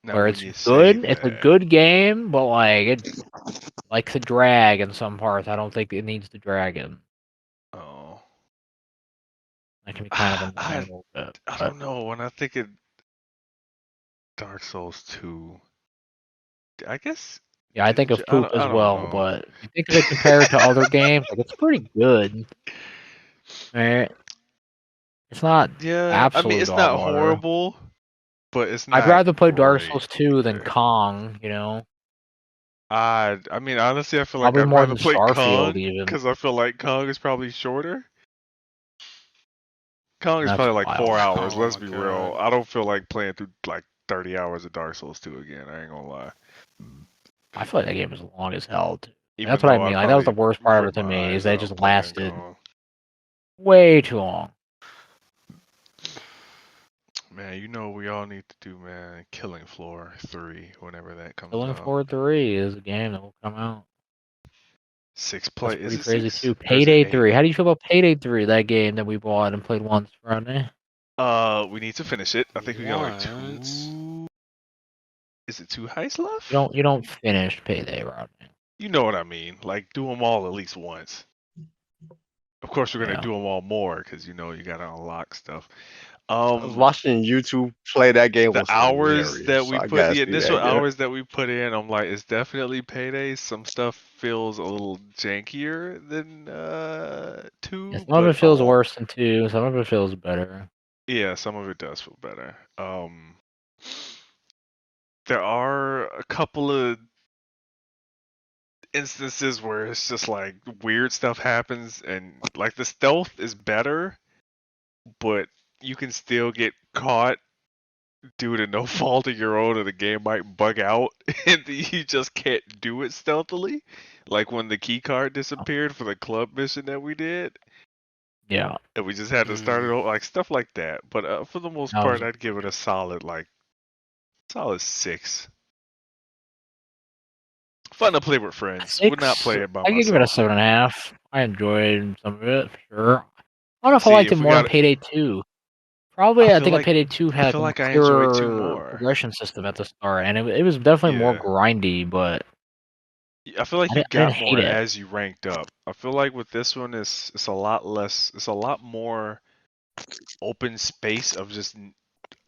Now, Where when it's you say good, it's a that, good game, but like it likes to drag in some parts. I don't think it needs to drag in. oh, That can be kind of annoying a I little bit. I But don't know. When I think of Dark Souls 2, I guess yeah, I think didn't you? of poop I as don't well. know. But if you think of it compared to other games, like it's pretty good. Right? It's not Yeah, I mean absolute it's dog not water. horrible, but it's I'd not rather play Dark great Souls 2 than either. Kong. I mean honestly, I feel like Probably I'd more rather than play Starfield Kong even. because I feel like Kong is probably shorter. Kong is That's probably like wild. 4 hours. oh Let's my be real. god. I don't feel like playing through like 30 hours of Dark Souls 2 again. I ain't gonna lie. I feel like that game was long as hell. That's Even what I though mean. I'd Like that was the probably worst part of rip it to my me is eyes that it out just playing lasted Kong. way too long. Man, you know what we all need to do, man. Killing Floor 3, whenever that comes Killing out. Floor 3 is a game that will come out. Six That's play. Is pretty it crazy six too. or is it Payday 3. eight? How do you feel about Payday 3? That game that we bought and played once, Rodney. We need to finish it. I think we got like Once. 2. Is it 2 heists left? You don't finish Payday, Rodney. You know what I mean. Like do them all at least once. Of course, we're gonna Yeah. do them all more because you know you gotta unlock stuff. I was watching YouTube play that game The was hours that hilarious. we I put, gotta the see initial that game. hours that we put in, I'm like, it's definitely Payday. Some stuff feels a little jankier than Yeah, 2, some of but it feels worse than 2. Some of it feels better. yeah, some of it does feel better. There are a couple of instances where it's just like weird stuff happens, and like the stealth is better, but you can still get caught due to no fault of your own, or the game might bug out, and you just can't do it stealthily. Like when the key card disappeared for the club mission that we did, Yeah. and we just had to start it over, like stuff like that. But for the most That was part, I'd give it a solid like Solid 6. Fun to play with friends. Would not 6. play it by I could give it a myself. 7.5. I enjoyed some of it for sure. I don't know if I See, liked it if we more than got, Payday 2. I Probably, I feel think like Payday 2 I had like feel a more like I enjoyed 2 clearer more. progression system at the start, and it was definitely more Yeah. grindy, but I feel like I you didn't, I didn't got hate more it. as you ranked up. I feel like with this one, it's a lot less. It's a lot more open space of just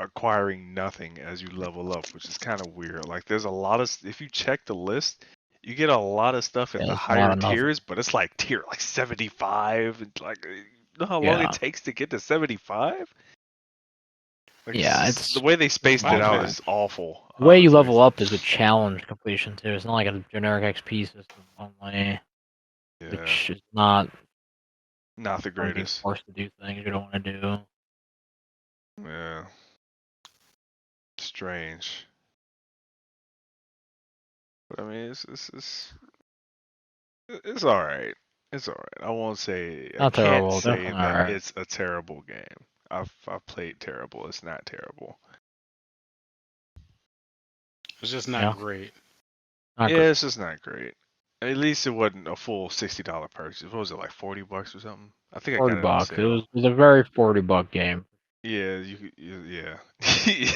acquiring nothing as you level up, which is kind of weird. Like there's a lot of if you check the list, you get a lot of stuff at Yeah, the it's a lot higher of nothing. tiers, but it's like tier like 75 and like you know how long it Yeah, takes to get to 75? Like it's yeah, just the way they it's spaced it About out that. is awful, the way you honestly. level up is a challenge completion too. It's not like a generic XP system only, Yeah, which is not not the from being greatest. forced to do things you don't want to do. Yeah, strange. But I mean, it's all right. It's all right. I won't say. I Not can't terrible, say definitely that alright. it's a terrible game. I've played terrible. It's not terrible. It's just not Yeah, great. not Yeah, great. it's just not great. At least it wasn't a full $60 purchase. What was it, like $40 or something? I think I 40 got it on bucks. sale. It was a very 40-buck game. Yeah, yeah.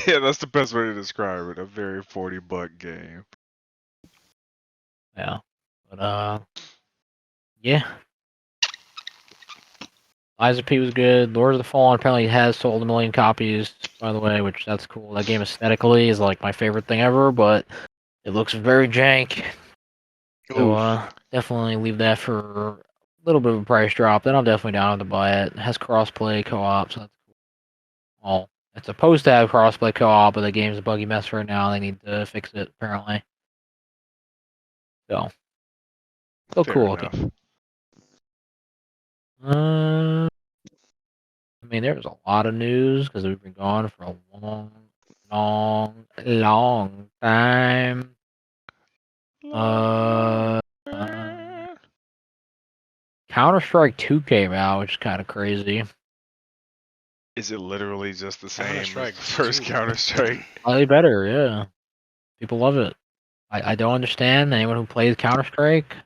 Yeah, that's the best way to describe it. A very $40 game. Yeah, but yeah. Liza P was good. Lords of the Fallen apparently has sold 1 million copies, by the way, which that's cool. That game aesthetically is like my favorite thing ever, but it looks very jank. So Oof. definitely leave that for a little bit of a price drop. Then I'm definitely down to buy it. It has crossplay co-op, so that's cool. Well, it's supposed to have crossplay co-op, but the game's a buggy mess right now. They need to fix it apparently. So still Fair cool looking. enough. I mean, there's a lot of news because we've been gone for a long time. Long Uh, man. Counter-Strike 2 came out, which is kind of crazy. Is it literally just the Counter same as Strike the first 2. Counter Strike? Slightly better, yeah. People love it. I don't understand anyone who plays Counter-Strike.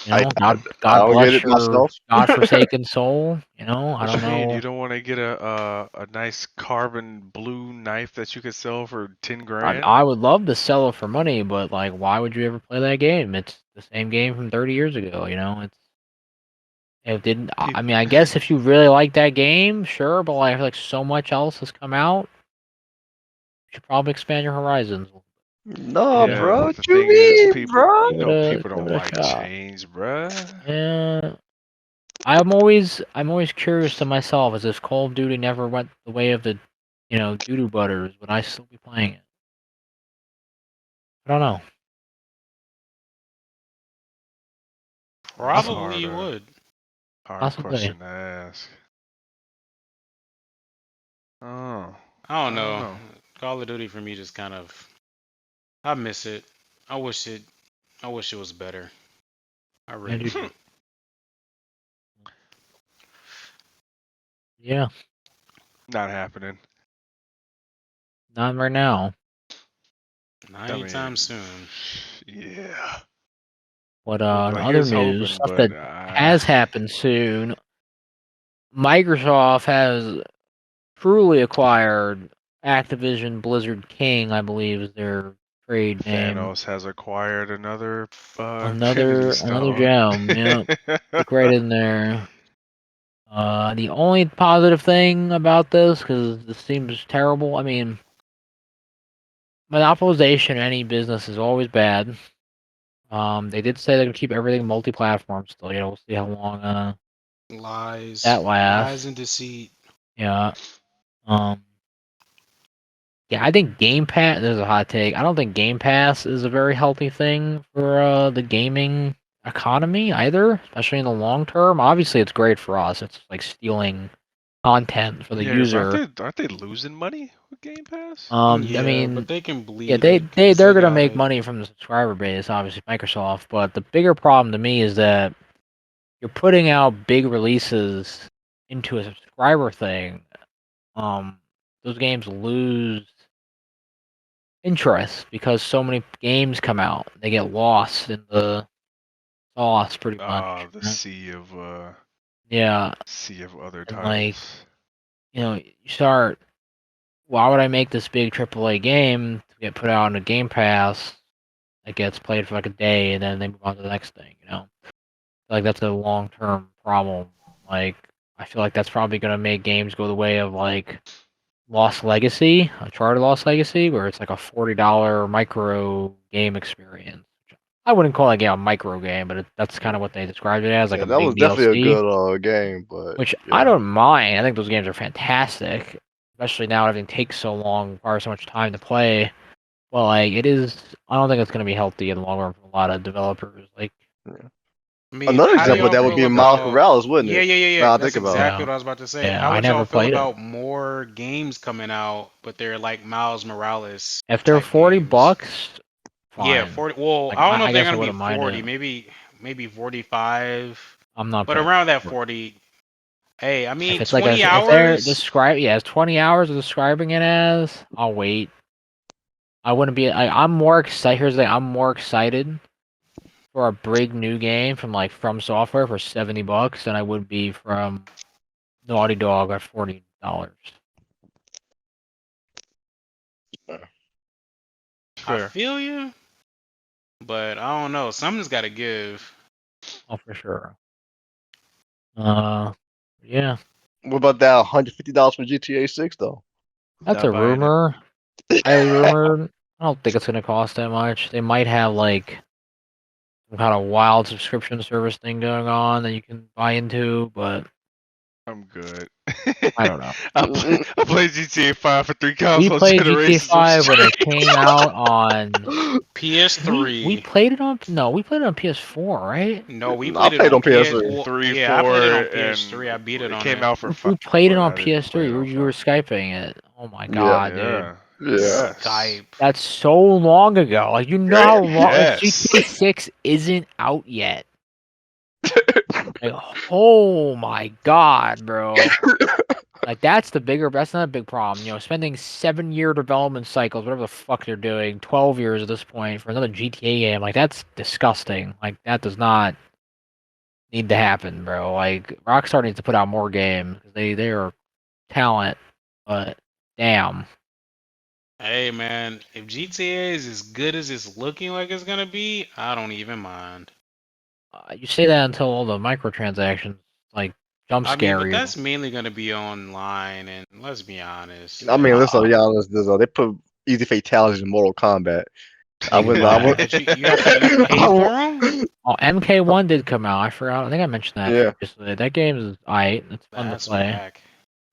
You I, know, I I God don't get bless it your myself. godforsaken soul. You know, I What don't you mean? You know. don't want to get a nice carbon blue knife that you could sell for 10 I, grand? I would love to sell it for money, but like, why would you ever play that game? It's the same game from 30 years ago. You know, it didn't. I People, mean, I guess if you really like that game, sure, but like, I feel like so much else has come out. You should probably expand your horizons. No, Give it yeah, bro. but What the you thing is, mean, people, bro? you know, people give don't it a like shot. change, bruh. Yeah, I'm always curious to myself as if Call of Duty never went the way of the, doo-doo butters, would I still be playing it? I don't know. That's Probably hard, you would. hard Possibly. question to ask. Oh, I don't I don't know. know. Call of Duty for me just kind of. I miss it. I wish it. I wish it was better. I I really do. do. Yeah, Not happening. not right now. Not I anytime mean, soon. yeah. But in Well, other here's news, hoping, stuff but that has happened soon, Microsoft has truly acquired Activision Blizzard King, I believe is their trade name. Thanos has acquired another Infinity Another Stone. gem. Yeah, stick right in there. The only positive thing about this, because this seems terrible. I mean, monopolization in any business is always bad. They did say they're gonna keep everything multi-platform still. We'll see how long Lies, that lies, lasts. and deceit. Yeah. Um. Yeah, I think Game Pass. There's a hot take. I don't think Game Pass is a very healthy thing for the gaming economy either, especially in the long term. Obviously, it's great for us. It's like stealing content for the Yeah, because user. aren't they losing money with Game Pass? I Yeah, but mean, they can yeah, bleed they it they because they're they gonna got make it. money from the subscriber base, obviously Microsoft. But the bigger problem to me is that you're putting out big releases into a subscriber thing. Those games lose interest because so many games come out. They get lost in the sauce pretty much. The Right? sea Yeah, of other and like titles. you start. Why would I make this big AAA game to get put out on a Game Pass that gets played for like a day and then they move on to the next thing? Like that's a long-term problem. Like I feel like that's probably gonna make games go the way of like Lost Legacy, Uncharted Lost Legacy, where it's like a $40 micro game experience. I wouldn't call that game a micro game, but that's kind of what they described it as, like Yeah, a that was big definitely a DLC, good game, but which I yeah. don't mind. I think those games are fantastic, especially now everything takes so long, requires so much time to play. Well, like it is, I don't think it's going to be healthy in the long run for a lot of developers. Like, I mean, Another how do I, example of y'all that would feel be Miles about? Morales, wouldn't Yeah, it? yeah, yeah, yeah. Now I think That's about it. exactly yeah, what I was about to say. yeah, How I would y'all never feel played it. about more games coming out, but they're like Miles Morales If they're type 40 games? bucks, Yeah, fine. 40. Well, Like, I don't know I if they're guess I gonna be wouldn't mind 40. it. Maybe 45, I'm not but paying around that for it. 40. Hey, I If mean, it's like a, 20 if they're hours. describe, yeah, it's 20 hours of describing it as, I'll wait. I wouldn't be. I'm more excited. Here's the thing. I'm more excited for a big new game from like From Software for $70 than I would be from Naughty Dog at $40. I Fair. feel you, but I don't know. Something's got to give. Oh, for sure. Uh, yeah, What about that $150 for GTA 6 though? that's a Not buying it. rumor. Highly rumored. I don't think it's gonna cost that much. They might have like some kind of wild subscription service thing going on that you can buy into, but I'm good. I don't know. I played GTA 5 for 3 We console played GTA generations. I'm 5 when it straight. came out on. We PS3. played it on. No, we played it on PS4, right? No, we I played it played on on PS. PS3. Well, 3, yeah, I played 4, it on and PS3. I beat it it on came there. out for 5, We played it but on I didn't play PS3. it on You were 5. skyping it. Oh my Yeah, god, dude. Yeah. yeah. Yes. Skype. That's so long ago. Like you know how long. Like Yes. GTA 6 isn't out yet. Like oh my god, bro. Like that's the bigger. That's not a big problem. Spending 7-year development cycles, whatever the fuck they're doing, 12 years at this point for another GTA game. Like that's disgusting. Like that does not need to happen, bro. Like Rockstar needs to put out more games. They are talent, but damn. Hey man, if GTA is as good as it's looking like it's gonna be, I don't even mind. You say that until all the microtransactions like jump I mean, scare but you. that's mainly gonna be online, and let's be honest, I mean, like, let's be honest. They put easy fatalities in Mortal Kombat. I nigga, wouldn't. I what? would. But you pay for them? Oh, MK1 did come out. I forgot. I think I mentioned that Yeah. previously. That game is aight. It's fun to That's play. whack.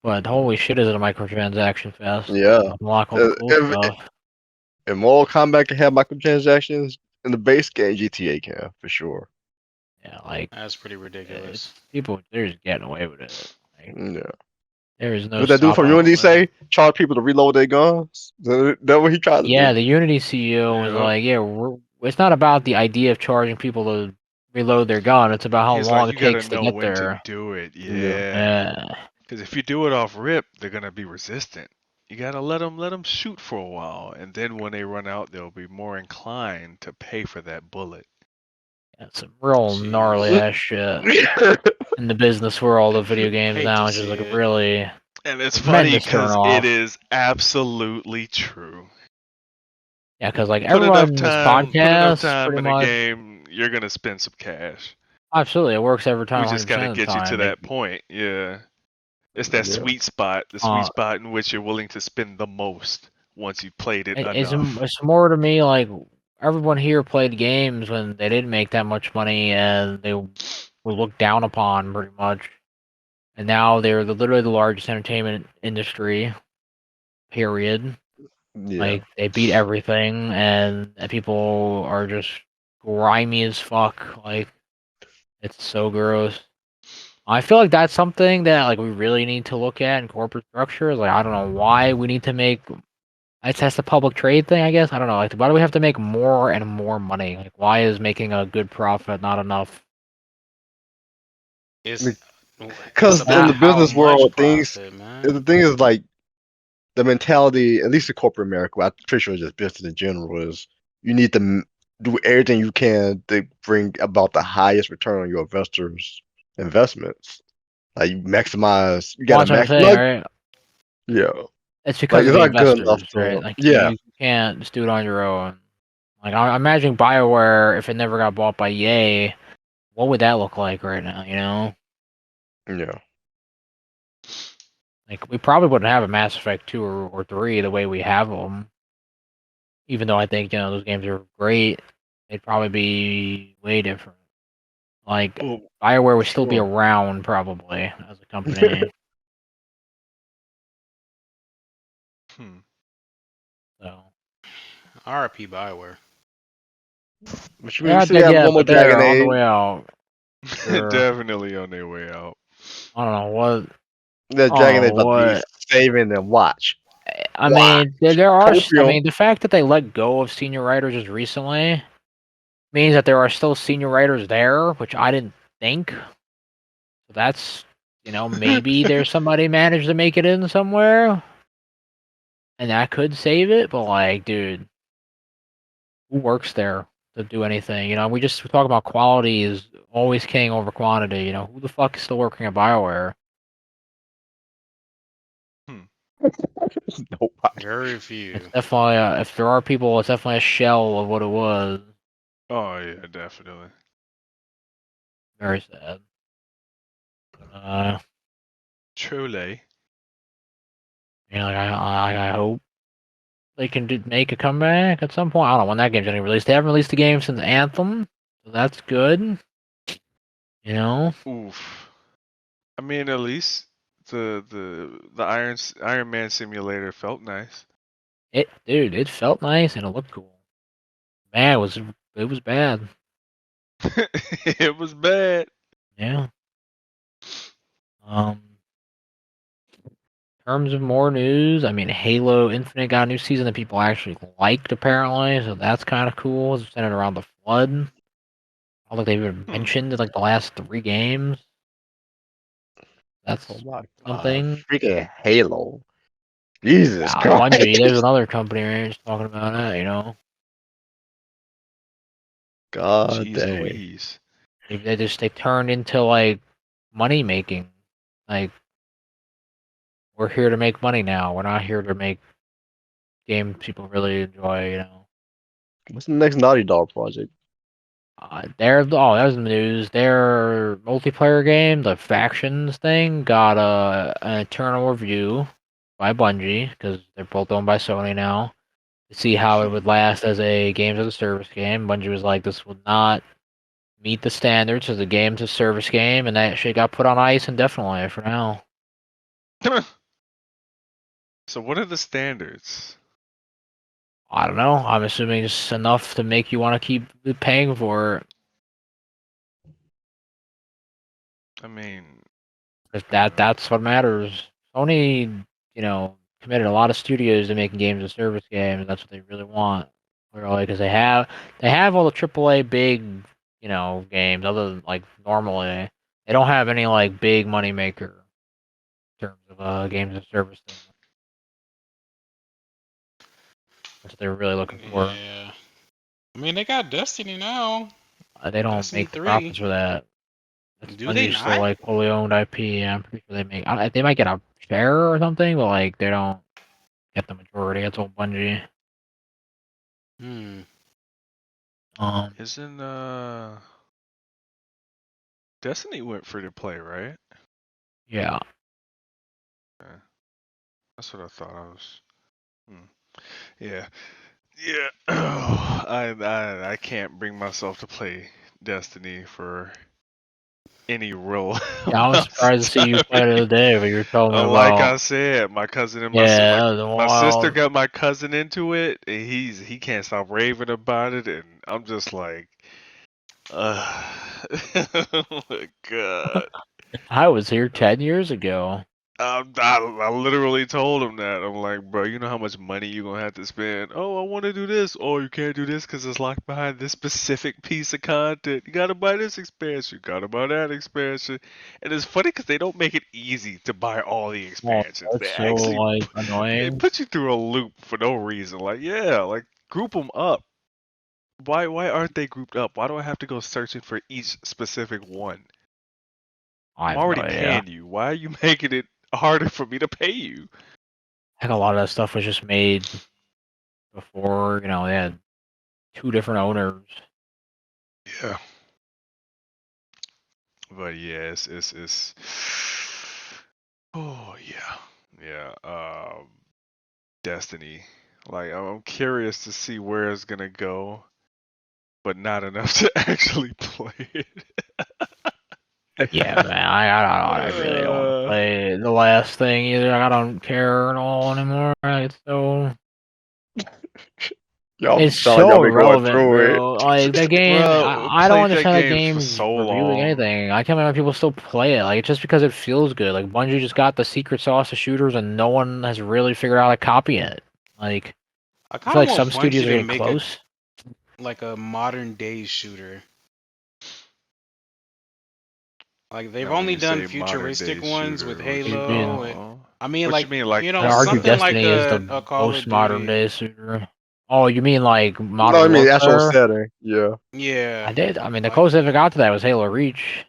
But holy shit, is it a microtransaction fest? Yeah. Unlock all the cool If, stuff. if Mortal Kombat can have microtransactions in the base game, GTA can for sure. Yeah, like That's pretty ridiculous. it's people. They're just getting away with it. Like Yeah. there is no What that dude from stopping Well, Unity anybody. say? Charge people to reload their guns. That what he tried to Yeah, do? the Unity CEO was Yep. like, "Yeah, it's not about the idea of charging people to reload their gun. It's about how He's like, long you it gotta takes to know get when to there." do it. Yeah. Yeah. Yeah, Because if you do it off rip, they're gonna be resistant. You gotta let them shoot for a while, and then when they run out, they'll be more inclined to pay for that bullet. it's some real gnarly jeez, ass shit in the business world of video games hate to now, which is see like it. really And it's funny tremendous turn because it off. is absolutely true. Yeah, because like everyone in this Put enough podcast, time pretty in a much, game, you're gonna spend some cash. absolutely, it works every We time, just gotta 100% of the get you to time. that point. Yeah. It's that Yeah. the sweet Uh, spot in which you're willing to spend the most once you've played it it's enough. it's more to me like everyone here played games when they didn't make that much money and they were looked down upon pretty much, and now they're literally the largest entertainment industry. Period. Yeah. Like they beat everything, and people are just grimy as fuck. Like it's so gross. I feel like that's something that like we really need to look at in corporate structures. Like I don't know why we need to make. That's the public trade thing, I guess. I don't know. Like why do we have to make more and more money? Like why is making a good profit not enough? It's Because in about the Ah, how business much world, things profit, man. the thing is like the mentality, at least in corporate America, I'm pretty sure just business in general, is you need to do everything you can to bring about the highest return on your investors' investments. Like you maximize, you got to Watch what I'm saying, maximize. right? Yeah, It's like because of it's the not good enough investors, right? to. Like Yeah, you can't just do it on your own. Like I imagine BioWare, if it never got bought by EA, what would that look like right now? You know, yeah. like we probably wouldn't have a Mass Effect 2 or 3 the way we have them. Even though I think those games are great, they'd probably be way different. Like Well, BioWare would still be sure. around probably as a company. Hmm. So RP Bioware. We still have yeah, one more but Dragon they're on the Age. way out. Sure. Definitely on their way out. I don't know what. The I don't Dragon know Age about to be what. saving them. Watch, I watch. mean, there are. I Copium. mean, the fact that they let go of senior writers just recently means that there are still senior writers there, which I didn't think. So that's maybe there's somebody managed to make it in somewhere, and that could save it. But like, dude, who works there to do anything? We just talk about quality is always king over quantity. Who the fuck is still working at BioWare? Nobody. Very few. It's definitely if there are people, it's definitely a shell of what it was. Oh yeah, definitely. Very sad. Uh, Truly. I hope they can make a comeback at some point. I don't know when that game's gonna be released. They haven't released a game since Anthem, so that's good. Oof. I mean, at least the Iron Man simulator felt nice. It felt nice and it looked cool. Man, it was bad. It was bad. Yeah. In terms of more news, I mean, Halo Infinite got a new season that people actually liked apparently, so that's kind of cool. It's centered around the flood. I don't think they've even Hmm. mentioned like the last 3 games. Oh That's my god, something. freaking Halo! Jesus Bungie, there's Christ! another company right just talking about that. God Jeez dang. Louise. They turned into like money making. Like we're here to make money now. We're not here to make games people really enjoy. What's the next Naughty Dog project? That was in the news. Their multiplayer game, the factions thing, got an internal review by Bungie because they're both owned by Sony now to see how it would last as a games as a service game. Bungie was like, this would not meet the standards as a games as a service game, and that shit got put on ice indefinitely for now. So what are the standards? I don't know. I'm assuming it's enough to make you want to keep paying for it. I mean, If that's what matters. Sony, committed a lot of studios to making games as service games. That's what they really want. Really, because they have all the AAA big, games. Other than like normally, they don't have any like big money maker in terms of games as service thing. That's what they're really looking for. Yeah. I mean, they got Destiny now. They don't Destiny make the 3. profits for that. That's Do they Bungie's still not? like wholly owned IP. I'm pretty sure they make. They might get a share or something, but like they don't get the majority. It's all Bungie. Hmm. isn't Destiny went free to play, right? Yeah. Yeah, that's what I thought. Yeah, yeah. I can't bring myself to play Destiny for any real Yeah, I was amounts surprised to see of you play time. it the other day, but you were telling me Like about. I said, my cousin and Yeah, that was my sister wild. got my cousin into it, and he can't stop raving about it, and I'm just like, oh my god. I was here 10 years ago. I literally told him that. I'm like, bro, you know how much money you're gonna have to spend. Oh, I want to do this. Oh, you can't do this because it's locked behind this specific piece of content. You gotta buy this expansion. You gotta buy that expansion. And it's funny because they don't make it easy to buy all the Oh, expansions. They that's so actually like they annoying. put you through a loop for no reason. Like, yeah, like group them up. Why aren't they grouped up? Why do I have to go searching for each specific one? I I'm have no already idea. paying you. Why are you making it harder for me to pay you? I think a lot of that stuff was just made before, they had 2 different owners. Yeah. But yeah, it's oh yeah. Destiny. Like I'm curious to see where it's gonna go, but not enough to actually play it. Yeah, man, I really don't want to play the last thing either. I don't care at all anymore. Y'all It's sound like y'all so been going irrelevant, through it. bro. Like the game, Bro, I don't played that understand the game for game's so reviewing long. anything. I can't believe people still play it. Like just because it feels good. Like Bungie just got the secret sauce of shooters, and no one has really figured out how to copy it. Like I I kind feel of like want some Bungie studios are to getting make close. a modern day shooter. Like they've Now, when only you done say modern futuristic day ones with shooter, what you mean? Halo. I mean, what you like mean, like I'd argue something specific? like Destiny is the a Call of most modern Duty. day shooter. Oh, you mean like No, Modern I mean actual Warfare? setting. Yeah. Yeah, I did. I mean, the like closest I got to that was Halo Reach.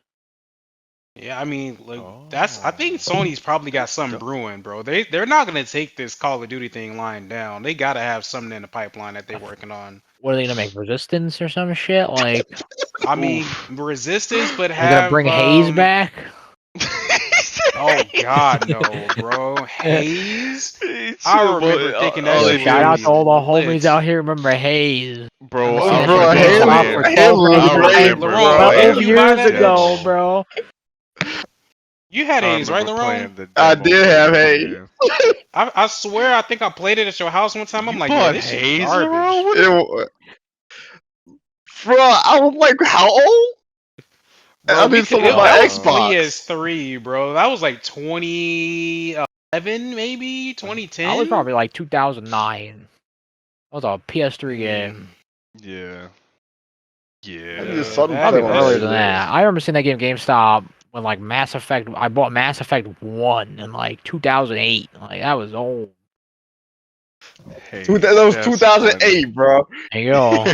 yeah. I mean, like that's. I think Oh, Sony's probably got something Don't- brewing, bro. They're not gonna take this Call of Duty thing lying down. They gotta have something in the pipeline that they're working on. What are they gonna make? Resistance or some shit? Like, I mean, oof. Resistance, but are they gonna have bring Haze back? Oh God, no, bro. Haze. He I said, remember boy, thinking that Yo, all he shit was shout did gonna out be to all the homies lit. out here. Remember Haze? I bro. remember I seeing Oh, that shit bro, at remember GameStop Halo, for playing. twelve Halo was I ninety great, nine remember Lerone, bro. didn't 12 playing you the buy years that ago, demo. bro. You had I Haze, right, remember Lerone? playing the I demo did for it have to come hate. in. I swear I think I played it at your house one time. I'm You like, bro, bought this shit Haze, bro? garbage. What It, is bro, I was like, how old? I Bro, need some of my that was bro? Xbox. PS3, bro. That was like 2011, maybe I was 2010. probably like 2009. That was a PS3 Mm, game. Yeah, I need yeah. yeah, something Probably playing even on that earlier that than shit. shit. that. I remember seeing that game at GameStop when like Mass Effect. I bought Mass Effect 1 in like 2008. Like that was old. Haze, That was that's funny. 2008, bro. There you go.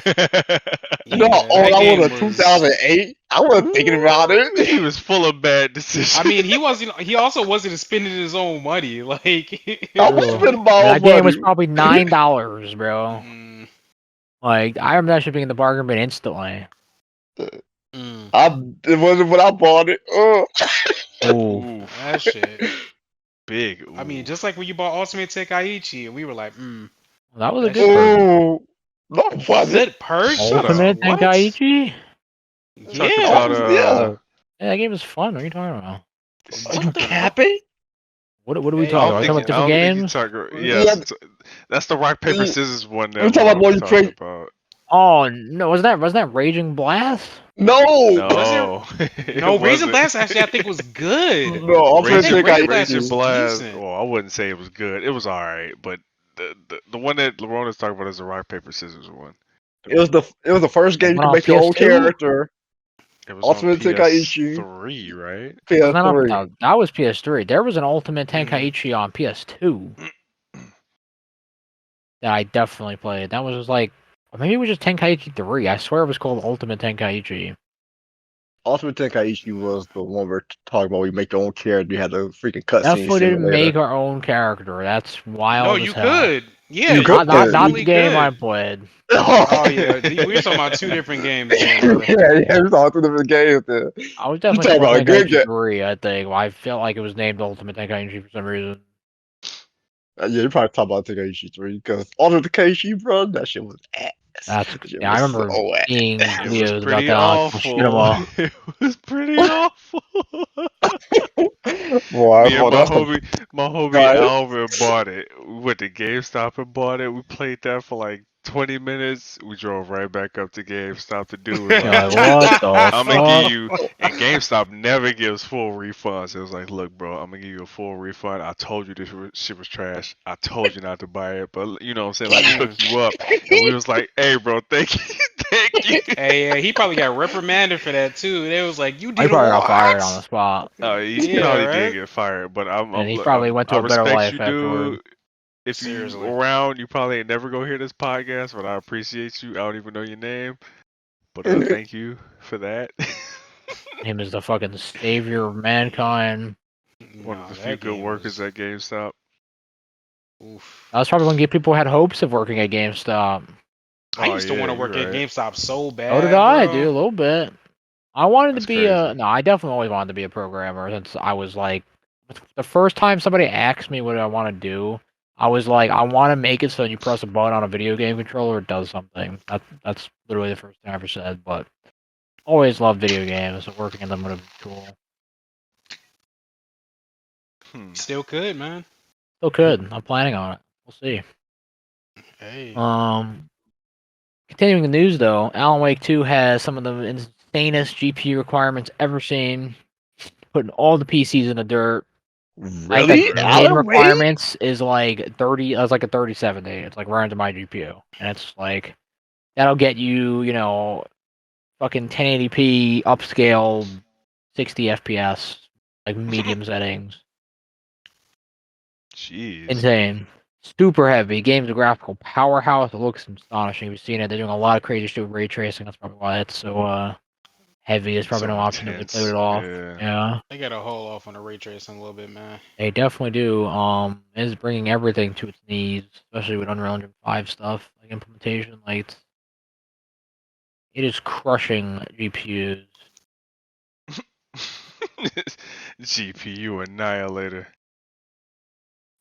You know how Yeah, old that I was game in was. 2008? I wasn't thinking about Ooh, he it. was full of bad I decisions. mean, he wasn't. He also wasn't spending his own money. Like, I was True. spending my And own that game money. was probably $9, bro. mm, Like I remember that shit being in the bargain bin instantly. mm, It wasn't when I bought it. Oh, that Oof, shit. big I mean, just oof. like when you bought Ultimate Tenkaichi, and we were like, that was a that good shit. purchase. No, it wasn't. Good purchase? Shut up. Ultimate What? Tenkaichi? Talk Yeah. about Yeah. Yeah, that game is fun. What are you talking about? Are you What the fuck? capping? What are we I talking Hey, about? don't Are we think talking you, about I different don't think you games? talk. Yeah, Yes, that's the rock paper we scissors one we that talking about Lerone more was you talking trade. about. Oh no, wasn't that Raging Blast? No, was it? No, it No, Raisin wasn't. Blast actually I think was good. no, I'm I finna Raging think take Raisin out Blast Raging was ET. Blast. decent. Well, I wouldn't say it was good. It was all right, but the one that Lerone is talking about is the rock paper scissors one. It was the first The game you one could on make your own PS2? character. It was on Ultimate Tenkaichi PS3, right? Wasn't that on? PS3. No, that was PS3. There was an Ultimate Mm. Tenkaichi on PS2 that I definitely played. That was just like, or maybe it was just Tenkaichi 3. I swear it was called Ultimate Tenkaichi. Ultimate Tenkaichi was the one we're talking about. Where you make your own character. You had the freaking cutscene Definitely didn't make simulator. our own character. That's No, wild as you hell. could. Yeah, You you could. Not the definitely game I could. played. Oh yeah, we're talking about two different games then, Yeah, brother. we saw two different games there. I was You definitely talking talking about about a good Tenkaichi game? 3, I think. I felt like it was named Ultimate Tenkaichi for some reason. Yeah, you probably talk about Tenkaichi 3 because Ultimate Tenkaichi, bro, that shit was ass. That's That shit yeah, I was remember so seeing It was videos about pretty that on awful. Machinima. It was pretty awful. ass. Boy, Me and bro, that's the my homie guy. Alvin bought it. We went to GameStop and bought it. We played that for like 20 minutes. We drove right back up to GameStop. The dude was You're like, like, what the I'm gonna give fuck? you, and GameStop never gives full refunds. It was like, look, bro, I'm gonna give you a full refund. I told you this shit was trash. I told you not to buy it, but you know what I'm saying? Let me hook you up. And we was like, hey, bro, thank you, thank you. Hey, yeah, he probably got reprimanded for that too. They was like, "You I did probably got fired on the what?" spot, He Yeah, probably did right. get fired, but and he probably went I to a better respect you, life afterward. dude. If you Seriously. around, you probably ain't never go hear this podcast, but I appreciate you. I don't even know your name, but thank you for that. Him as the fucking savior of mankind. One of No, the few that good game workers was at GameStop. oof. That's probably when people had hopes of working at GameStop. I Oh used to yeah, want to you're work at right. GameStop so So did bad, I, dude, bro. a little bit. I wanted to That's be crazy. no, I definitely always wanted to be a programmer since I was like, the first time somebody asked me what I want to do, I was like, I want to make it so you press a button on a video game controller, it does something. That's literally the first thing I ever said, but always loved video games, so working in them would have been cool. Still could, man. Still could. I'm planning on it. We'll see. Hey. Continuing the news though, Alan Wake 2 has some of the insanest GPU requirements ever seen, putting all the PCs in the dirt. Like the Really? Really? main Alan Wake? requirements is like 30. It's like a 3070. It's like right into my GPU, and it's like that'll get you, fucking 1080p upscale, 60 FPS, like medium settings. Jeez. Insane. Super heavy. Game's a graphical powerhouse. It looks astonishing. You've seen it. They're doing a lot of crazy shit with ray tracing. That's probably why it's so heavy. There's probably So no option to really play it intense. off. Yeah. Yeah. They got to hold off on the ray tracing a little bit, man. They definitely do. It is bringing everything to its knees, especially with Unreal Engine 5 stuff, like implementation. Like it is crushing GPUs. GPU annihilator.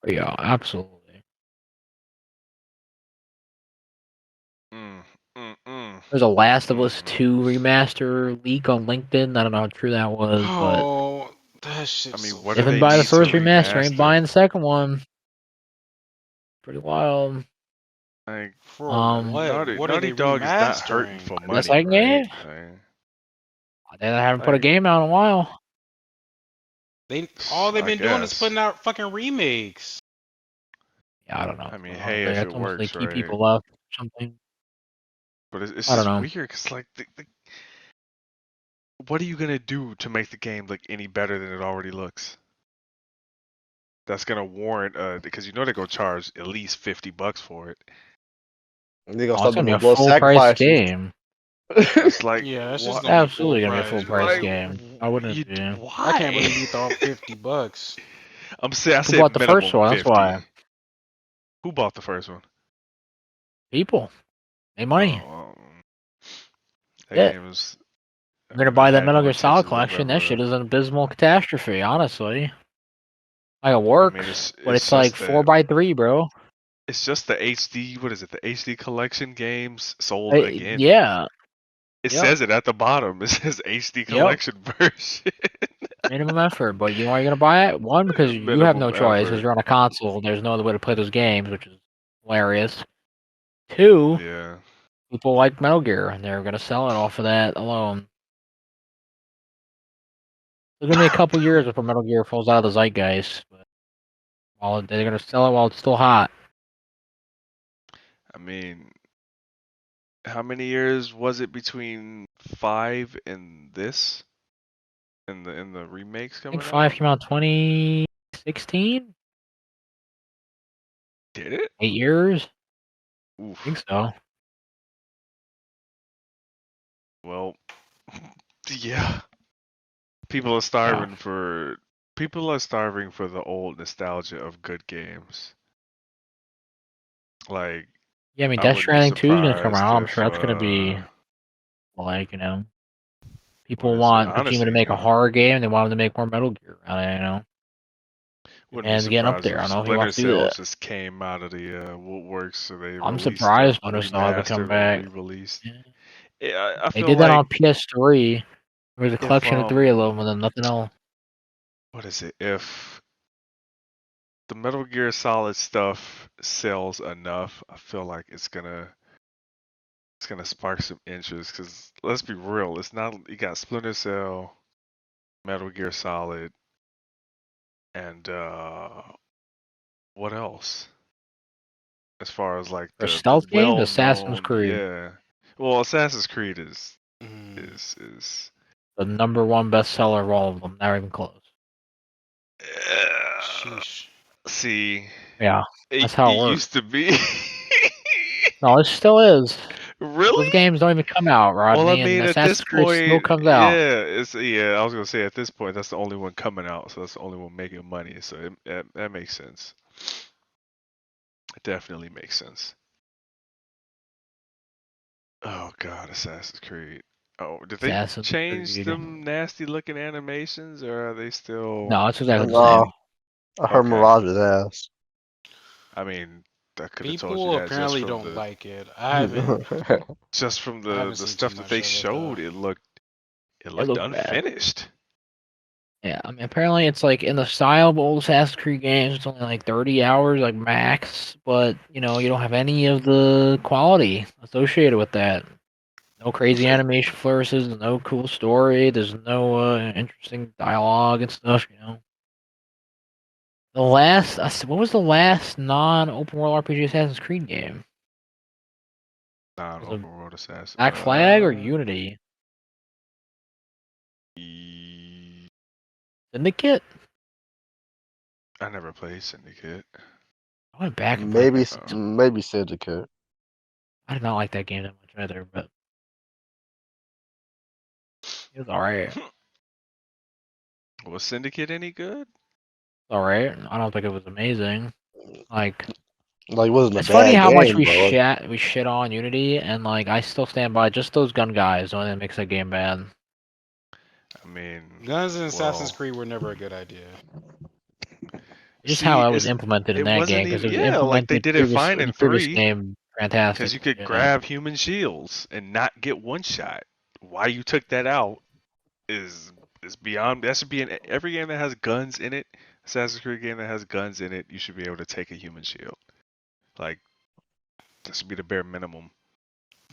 Yeah, absolutely. Mm, mm, mm. There's a Last of Us Mm-mm. 2 remaster leak on LinkedIn. I don't know how true that was, but Oh, that I shit's so mean, what do if and they buy the need to first frustrating. remaster, ain't remaster? buying the second one. Pretty wild. Like, For Um, what? Naughty What are Naughty they Dog is not hurting remastering? for the money, second right? game, they haven't put a game out in a while. All they've I been doing is guess. putting out fucking remakes. Yeah, I don't know I what's mean, going on. hey, They if got it so many works, key right? people left. Or something. But it's I don't just know. weird because, like, what are you gonna do to make the game look any better than it already looks? That's gonna warrant, because you know they're gonna charge at least $50 for it. They gonna Oh, it's start gonna be doing a blood full price sacrifices. game. That's like, Yeah, that's just what? gonna be full Absolutely gonna be a full price, price Like, bro. game. Why wouldn't it be? I can't why? believe you thought $50. I People said bought the first minimum one. That's 50. why. Who bought the first one? People, make money. Oh, that Yeah. game is. I'm I gonna mean, I buy that had Metal no Gear Solid intentions of collection. That shit ever. is an abysmal catastrophe, honestly. Like it I mean, works, but it's like just the 4x3, bro. it's just the HD. What is it? The HD collection games sold again. Yeah. It Yep. says it at the bottom. It says HD Yep. collection version. Minimum effort, but you know why you're gonna buy it? One, because you have no Minimum choice, because effort. you're on a console. There's no other way to play those games, which is hilarious. Two, Yeah. people like Metal Gear, and they're gonna sell it off of that alone. It's gonna be a couple years before Metal Gear falls out of the zeitgeist, but while they're gonna sell it while it's still hot. I mean, how many years was it between 5 and this? In the remakes I think coming five out? came out 2016. Did it? 8 years. I think Oof. so. Well, yeah. People are Yeah. starving for people are starving for the old nostalgia of good games. Like, Yeah, I mean, I Death wouldn't be Stranding 2 is gonna come surprised out. I'm if sure that's gonna be like, what people is it? want Kojima to Honestly, make a horror game. They want him to make more Metal Gear. wouldn't be Man's getting up surprised there. I if don't know if he Splinter wants to do Cell that. just came out of the woodworks, so they I'm released a surprised when I saw it come remastered or back. re-released. Yeah. Yeah, I They feel did that like on PS3. There was a if collection of three of them and then nothing else. what is it? If the Metal Gear Solid stuff sells enough, I feel like it's gonna It's gonna spark some interest because let's be real, it's not. You got Splinter Cell, Metal Gear Solid, and what else? As far as like For the stealth games, Assassin's well-known, Creed, yeah. Well, Assassin's Creed is Mm, is the #1 bestseller of all of them. Not even close. sheesh. see, Yeah, it, that's how it it works. used to be. No, it still is. Really? Those games don't even come out, Well, I Rodney, and mean, at this Assassin's Creed still point, comes out. yeah. I was gonna say at this point, that's the only one coming out, so that's the only one making money. So that makes sense. It definitely makes sense. Oh God, Assassin's Creed. Oh, did they Assassin's change Creed. them nasty looking animations, or are they still No, it's exactly the No, same. I heard okay? Mirage's ass. I mean, I could have told you People that just apparently from don't the like it. I haven't. I haven't the seen too stuff that much they of it though. showed. It It looked looked bad. unfinished. Yeah, I mean, apparently it's like in the style of old Assassin's Creed games, it's only like 30 hours, like max, but you don't have any of the quality associated with that. No crazy animation flourishes, no cool story, there's no interesting dialogue and stuff. The last, what was the last non-open world RPG Assassin's Creed game? Non Was it open world assassin. Black Flag or Unity? E- Syndicate? I never played Syndicate. I went back and played maybe that. Oh. maybe Syndicate. I did not like that game that much either, but it was alright. Was Syndicate any good? Alright. I don't think it was amazing. Like, Like, it wasn't a it's funny bad how much game, we but shit on Unity, and like I still stand by just those gun guys. The only thing that makes that game bad. I mean, Guns in Assassin's well, Creed were never a good idea. Just see, how it was implemented in it that wasn't game, because even it was yeah, like they implemented did it previous fine in in the previous 3 game because you fantastically. could Yeah. grab human shields and not get one shot. Why you took that out is beyond. That should be in every game that has guns in it. Assassin's Creed game that has guns in it, you should be able to take a human shield. Like that should be the bare minimum.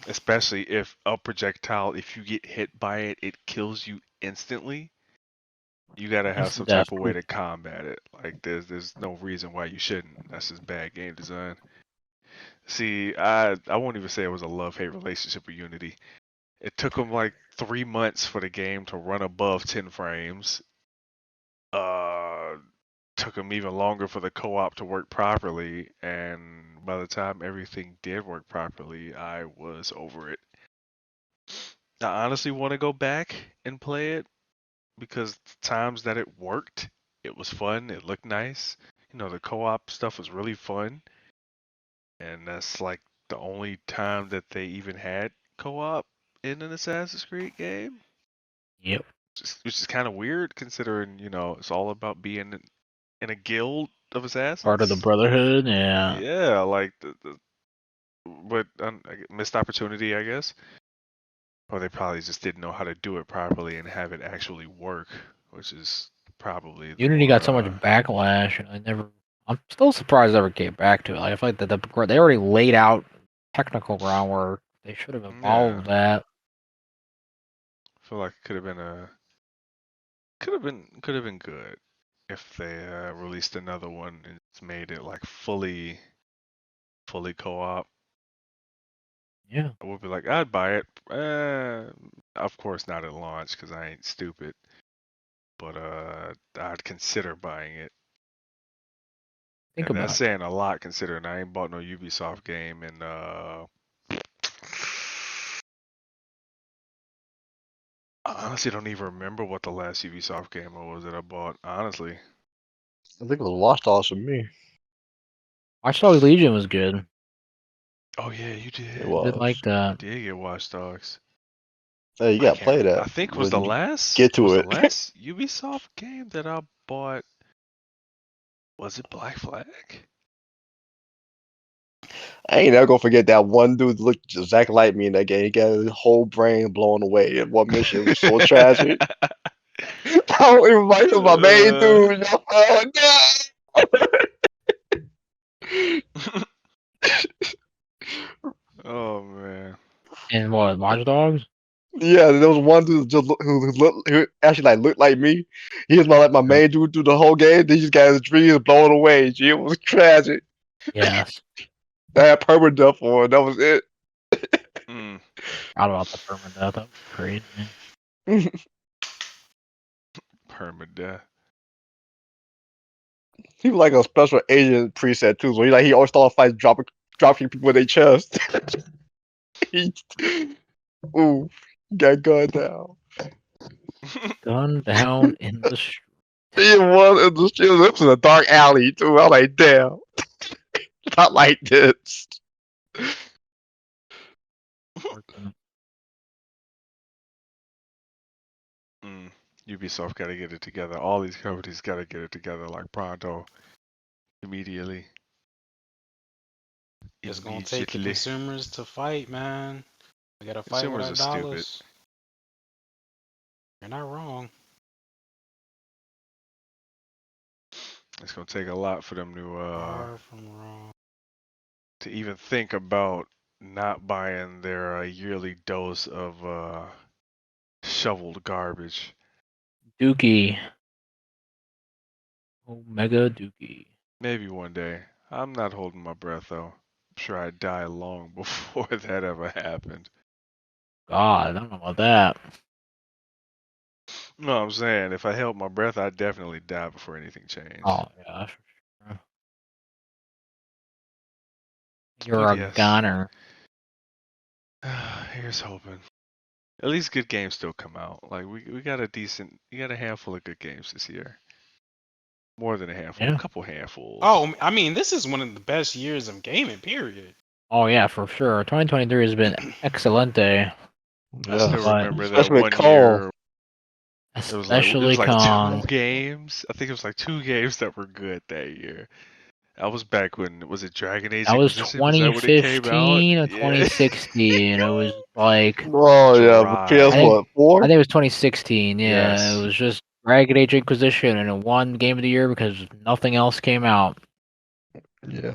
Especially if a projectile, if you get hit by it, it kills you instantly. You gotta have some Instant death. type of way to combat it. Like there's no reason why you shouldn't. That's just bad game design. See, I won't even say it was a love-hate relationship with Unity. It took them like 3 months for the game to run above 10 frames. Uh, Took them even longer for the co-op to work properly, and by the time everything did work properly, I was over it. I honestly want to go back and play it because the times that it worked, it was fun, it looked nice. The co-op stuff was really fun, and that's like the only time that they even had co-op in an Assassin's Creed game, Yep. which is kind of weird considering it's all about being in a guild of Part of the assassins. Brotherhood. Yeah. Yeah, like but missed opportunity, I guess. Or they probably just didn't know how to do it properly and have it actually work, which is probably the Unity more got so much backlash, and I never. I'm still surprised they ever came back to it. Like I feel like they already laid out technical groundwork. They should have yeah. evolved that. I feel like it could have been good if they released another one and just made it like fully co-op. Yeah. I would be like, I'd buy it. Of course not at launch because I ain't stupid, but I'd consider buying it. Think And that's about it. saying a lot considering I ain't bought no Ubisoft game and I honestly don't even remember what the last Ubisoft game was that I bought, honestly. I think it was Watch Dogs for me. Watch Dogs Legion was good. Oh yeah, you It did. I did like was. You that. did get Watch Dogs. Hey, you I gotta can't. play I that think when you get to the it. last Ubisoft game that I bought was it Black Flag? I ain't never gonna forget that one dude looked exactly like me in that game. He got his whole brain blown away in one mission. It was so tragic. I don't even like my main Uh, dude. Oh god. oh man. And what, Watch Dogs? Yeah, there was one dude who actually like looked like me. He was my Yeah. main dude through the whole game. Then he just got his dreams blown away. Gee, it was tragic. Yes. I had permadeath for it. That was it. Mm, Forgot about the permadeath. That was crazy. permadeath. He was like a special agent preset too. So he always started fights dropping people in their chest. he, ooh, got gunned down. Gunned down in the street. It was in a dark alley too. I was like, damn, not like this. Mm, Ubisoft got to get it together. All these companies got to get it together like pronto, immediately. It's gonna take the Immediately. consumers to fight, man. We gotta fight with Consumers our are stupid. dollars. You're not wrong. It's gonna take a lot for them Far from wrong. to even think about not buying their yearly dose of shoveled garbage. Dookie. Omega Dookie. Maybe one day. I'm not holding my breath though. I'm sure I'd die long before that ever happened. God, I don't know about that. No, I'm saying if I held my breath, I'd definitely die before anything changed. Oh, yeah, for sure. You're But a yes, goner. here's hoping. At least good games still come out. Like we got we got a handful of good games this year. More than a handful, a Yeah. couple handfuls. Oh, I mean, this is one of the best years of gaming. Period. Oh, yeah, for sure. 2023 has been excelente. I still But- remember that Especially one Call. year. It Especially was like Kong. two games. I think it was like two games that were good that year. That was back when was it Dragon Age That was Inquisition? Was that when it came out? 2015 or Yeah. 2016. It was like, Oh yeah, but PS I think, Dry. what 4? I think it was 2016. Yeah, Yes. it was just Dragon Age Inquisition, and it won Game of the Year because nothing else came out. Yeah.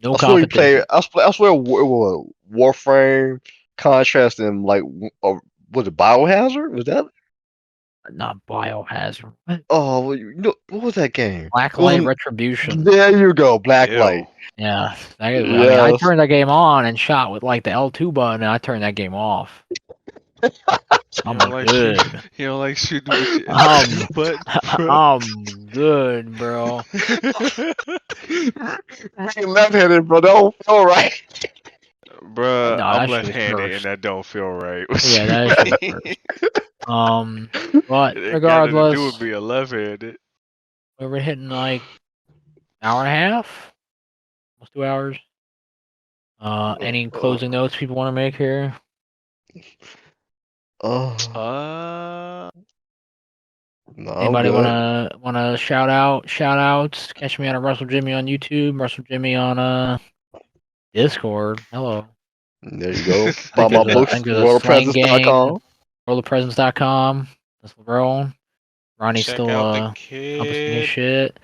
No I swear you play. competition. I swear it was Warframe, Contrast, and like was it Biohazard? Was that? Not Biohazard. What? Oh, you know what was that game? It was Blacklight Retribution. there you go, Blacklight. Ew. Yeah, I mean, I Yes. turned that game on and shot with like the L2 button, and I turned that game off. You I'm don't like shoot. good. You don't like shooting with your Um, butt, bro. I'm good, bro. Being left-handed, bro, that don't feel right. Bruh, No, I'm that shit was left-handed and first. that don't feel right. What Yeah, you that shit was mean? first. But It ain't got nothing to do with regardless, being left-handed. we were hitting like hour and a half, almost 2 hours. Any closing notes people want to make here? No, I'm Anybody good. wanna shout outs? Catch me on Russell Jimmy on YouTube, Russell Jimmy on Discord. Hello. There you go. I Buy think my there's a I books, think there's a Slang Gang, worldofpresence.com. worldofpresence.com. That's Lerone. Ronnie's Check still out the accomplishing his kid. shit.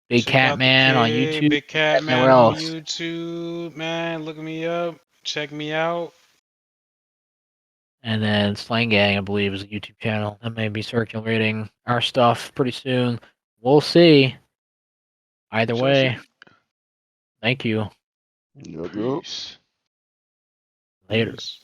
Big Check Cat out the Man on kid. YouTube. Big Cat Nowhere Man on else. YouTube. Man, look me up. Check me out. And then Slang Gang, I believe, is a YouTube channel that may be circulating our stuff pretty soon. We'll see. Either Shall way, see. thank you. Yup, yup. Peace. Later. Peace.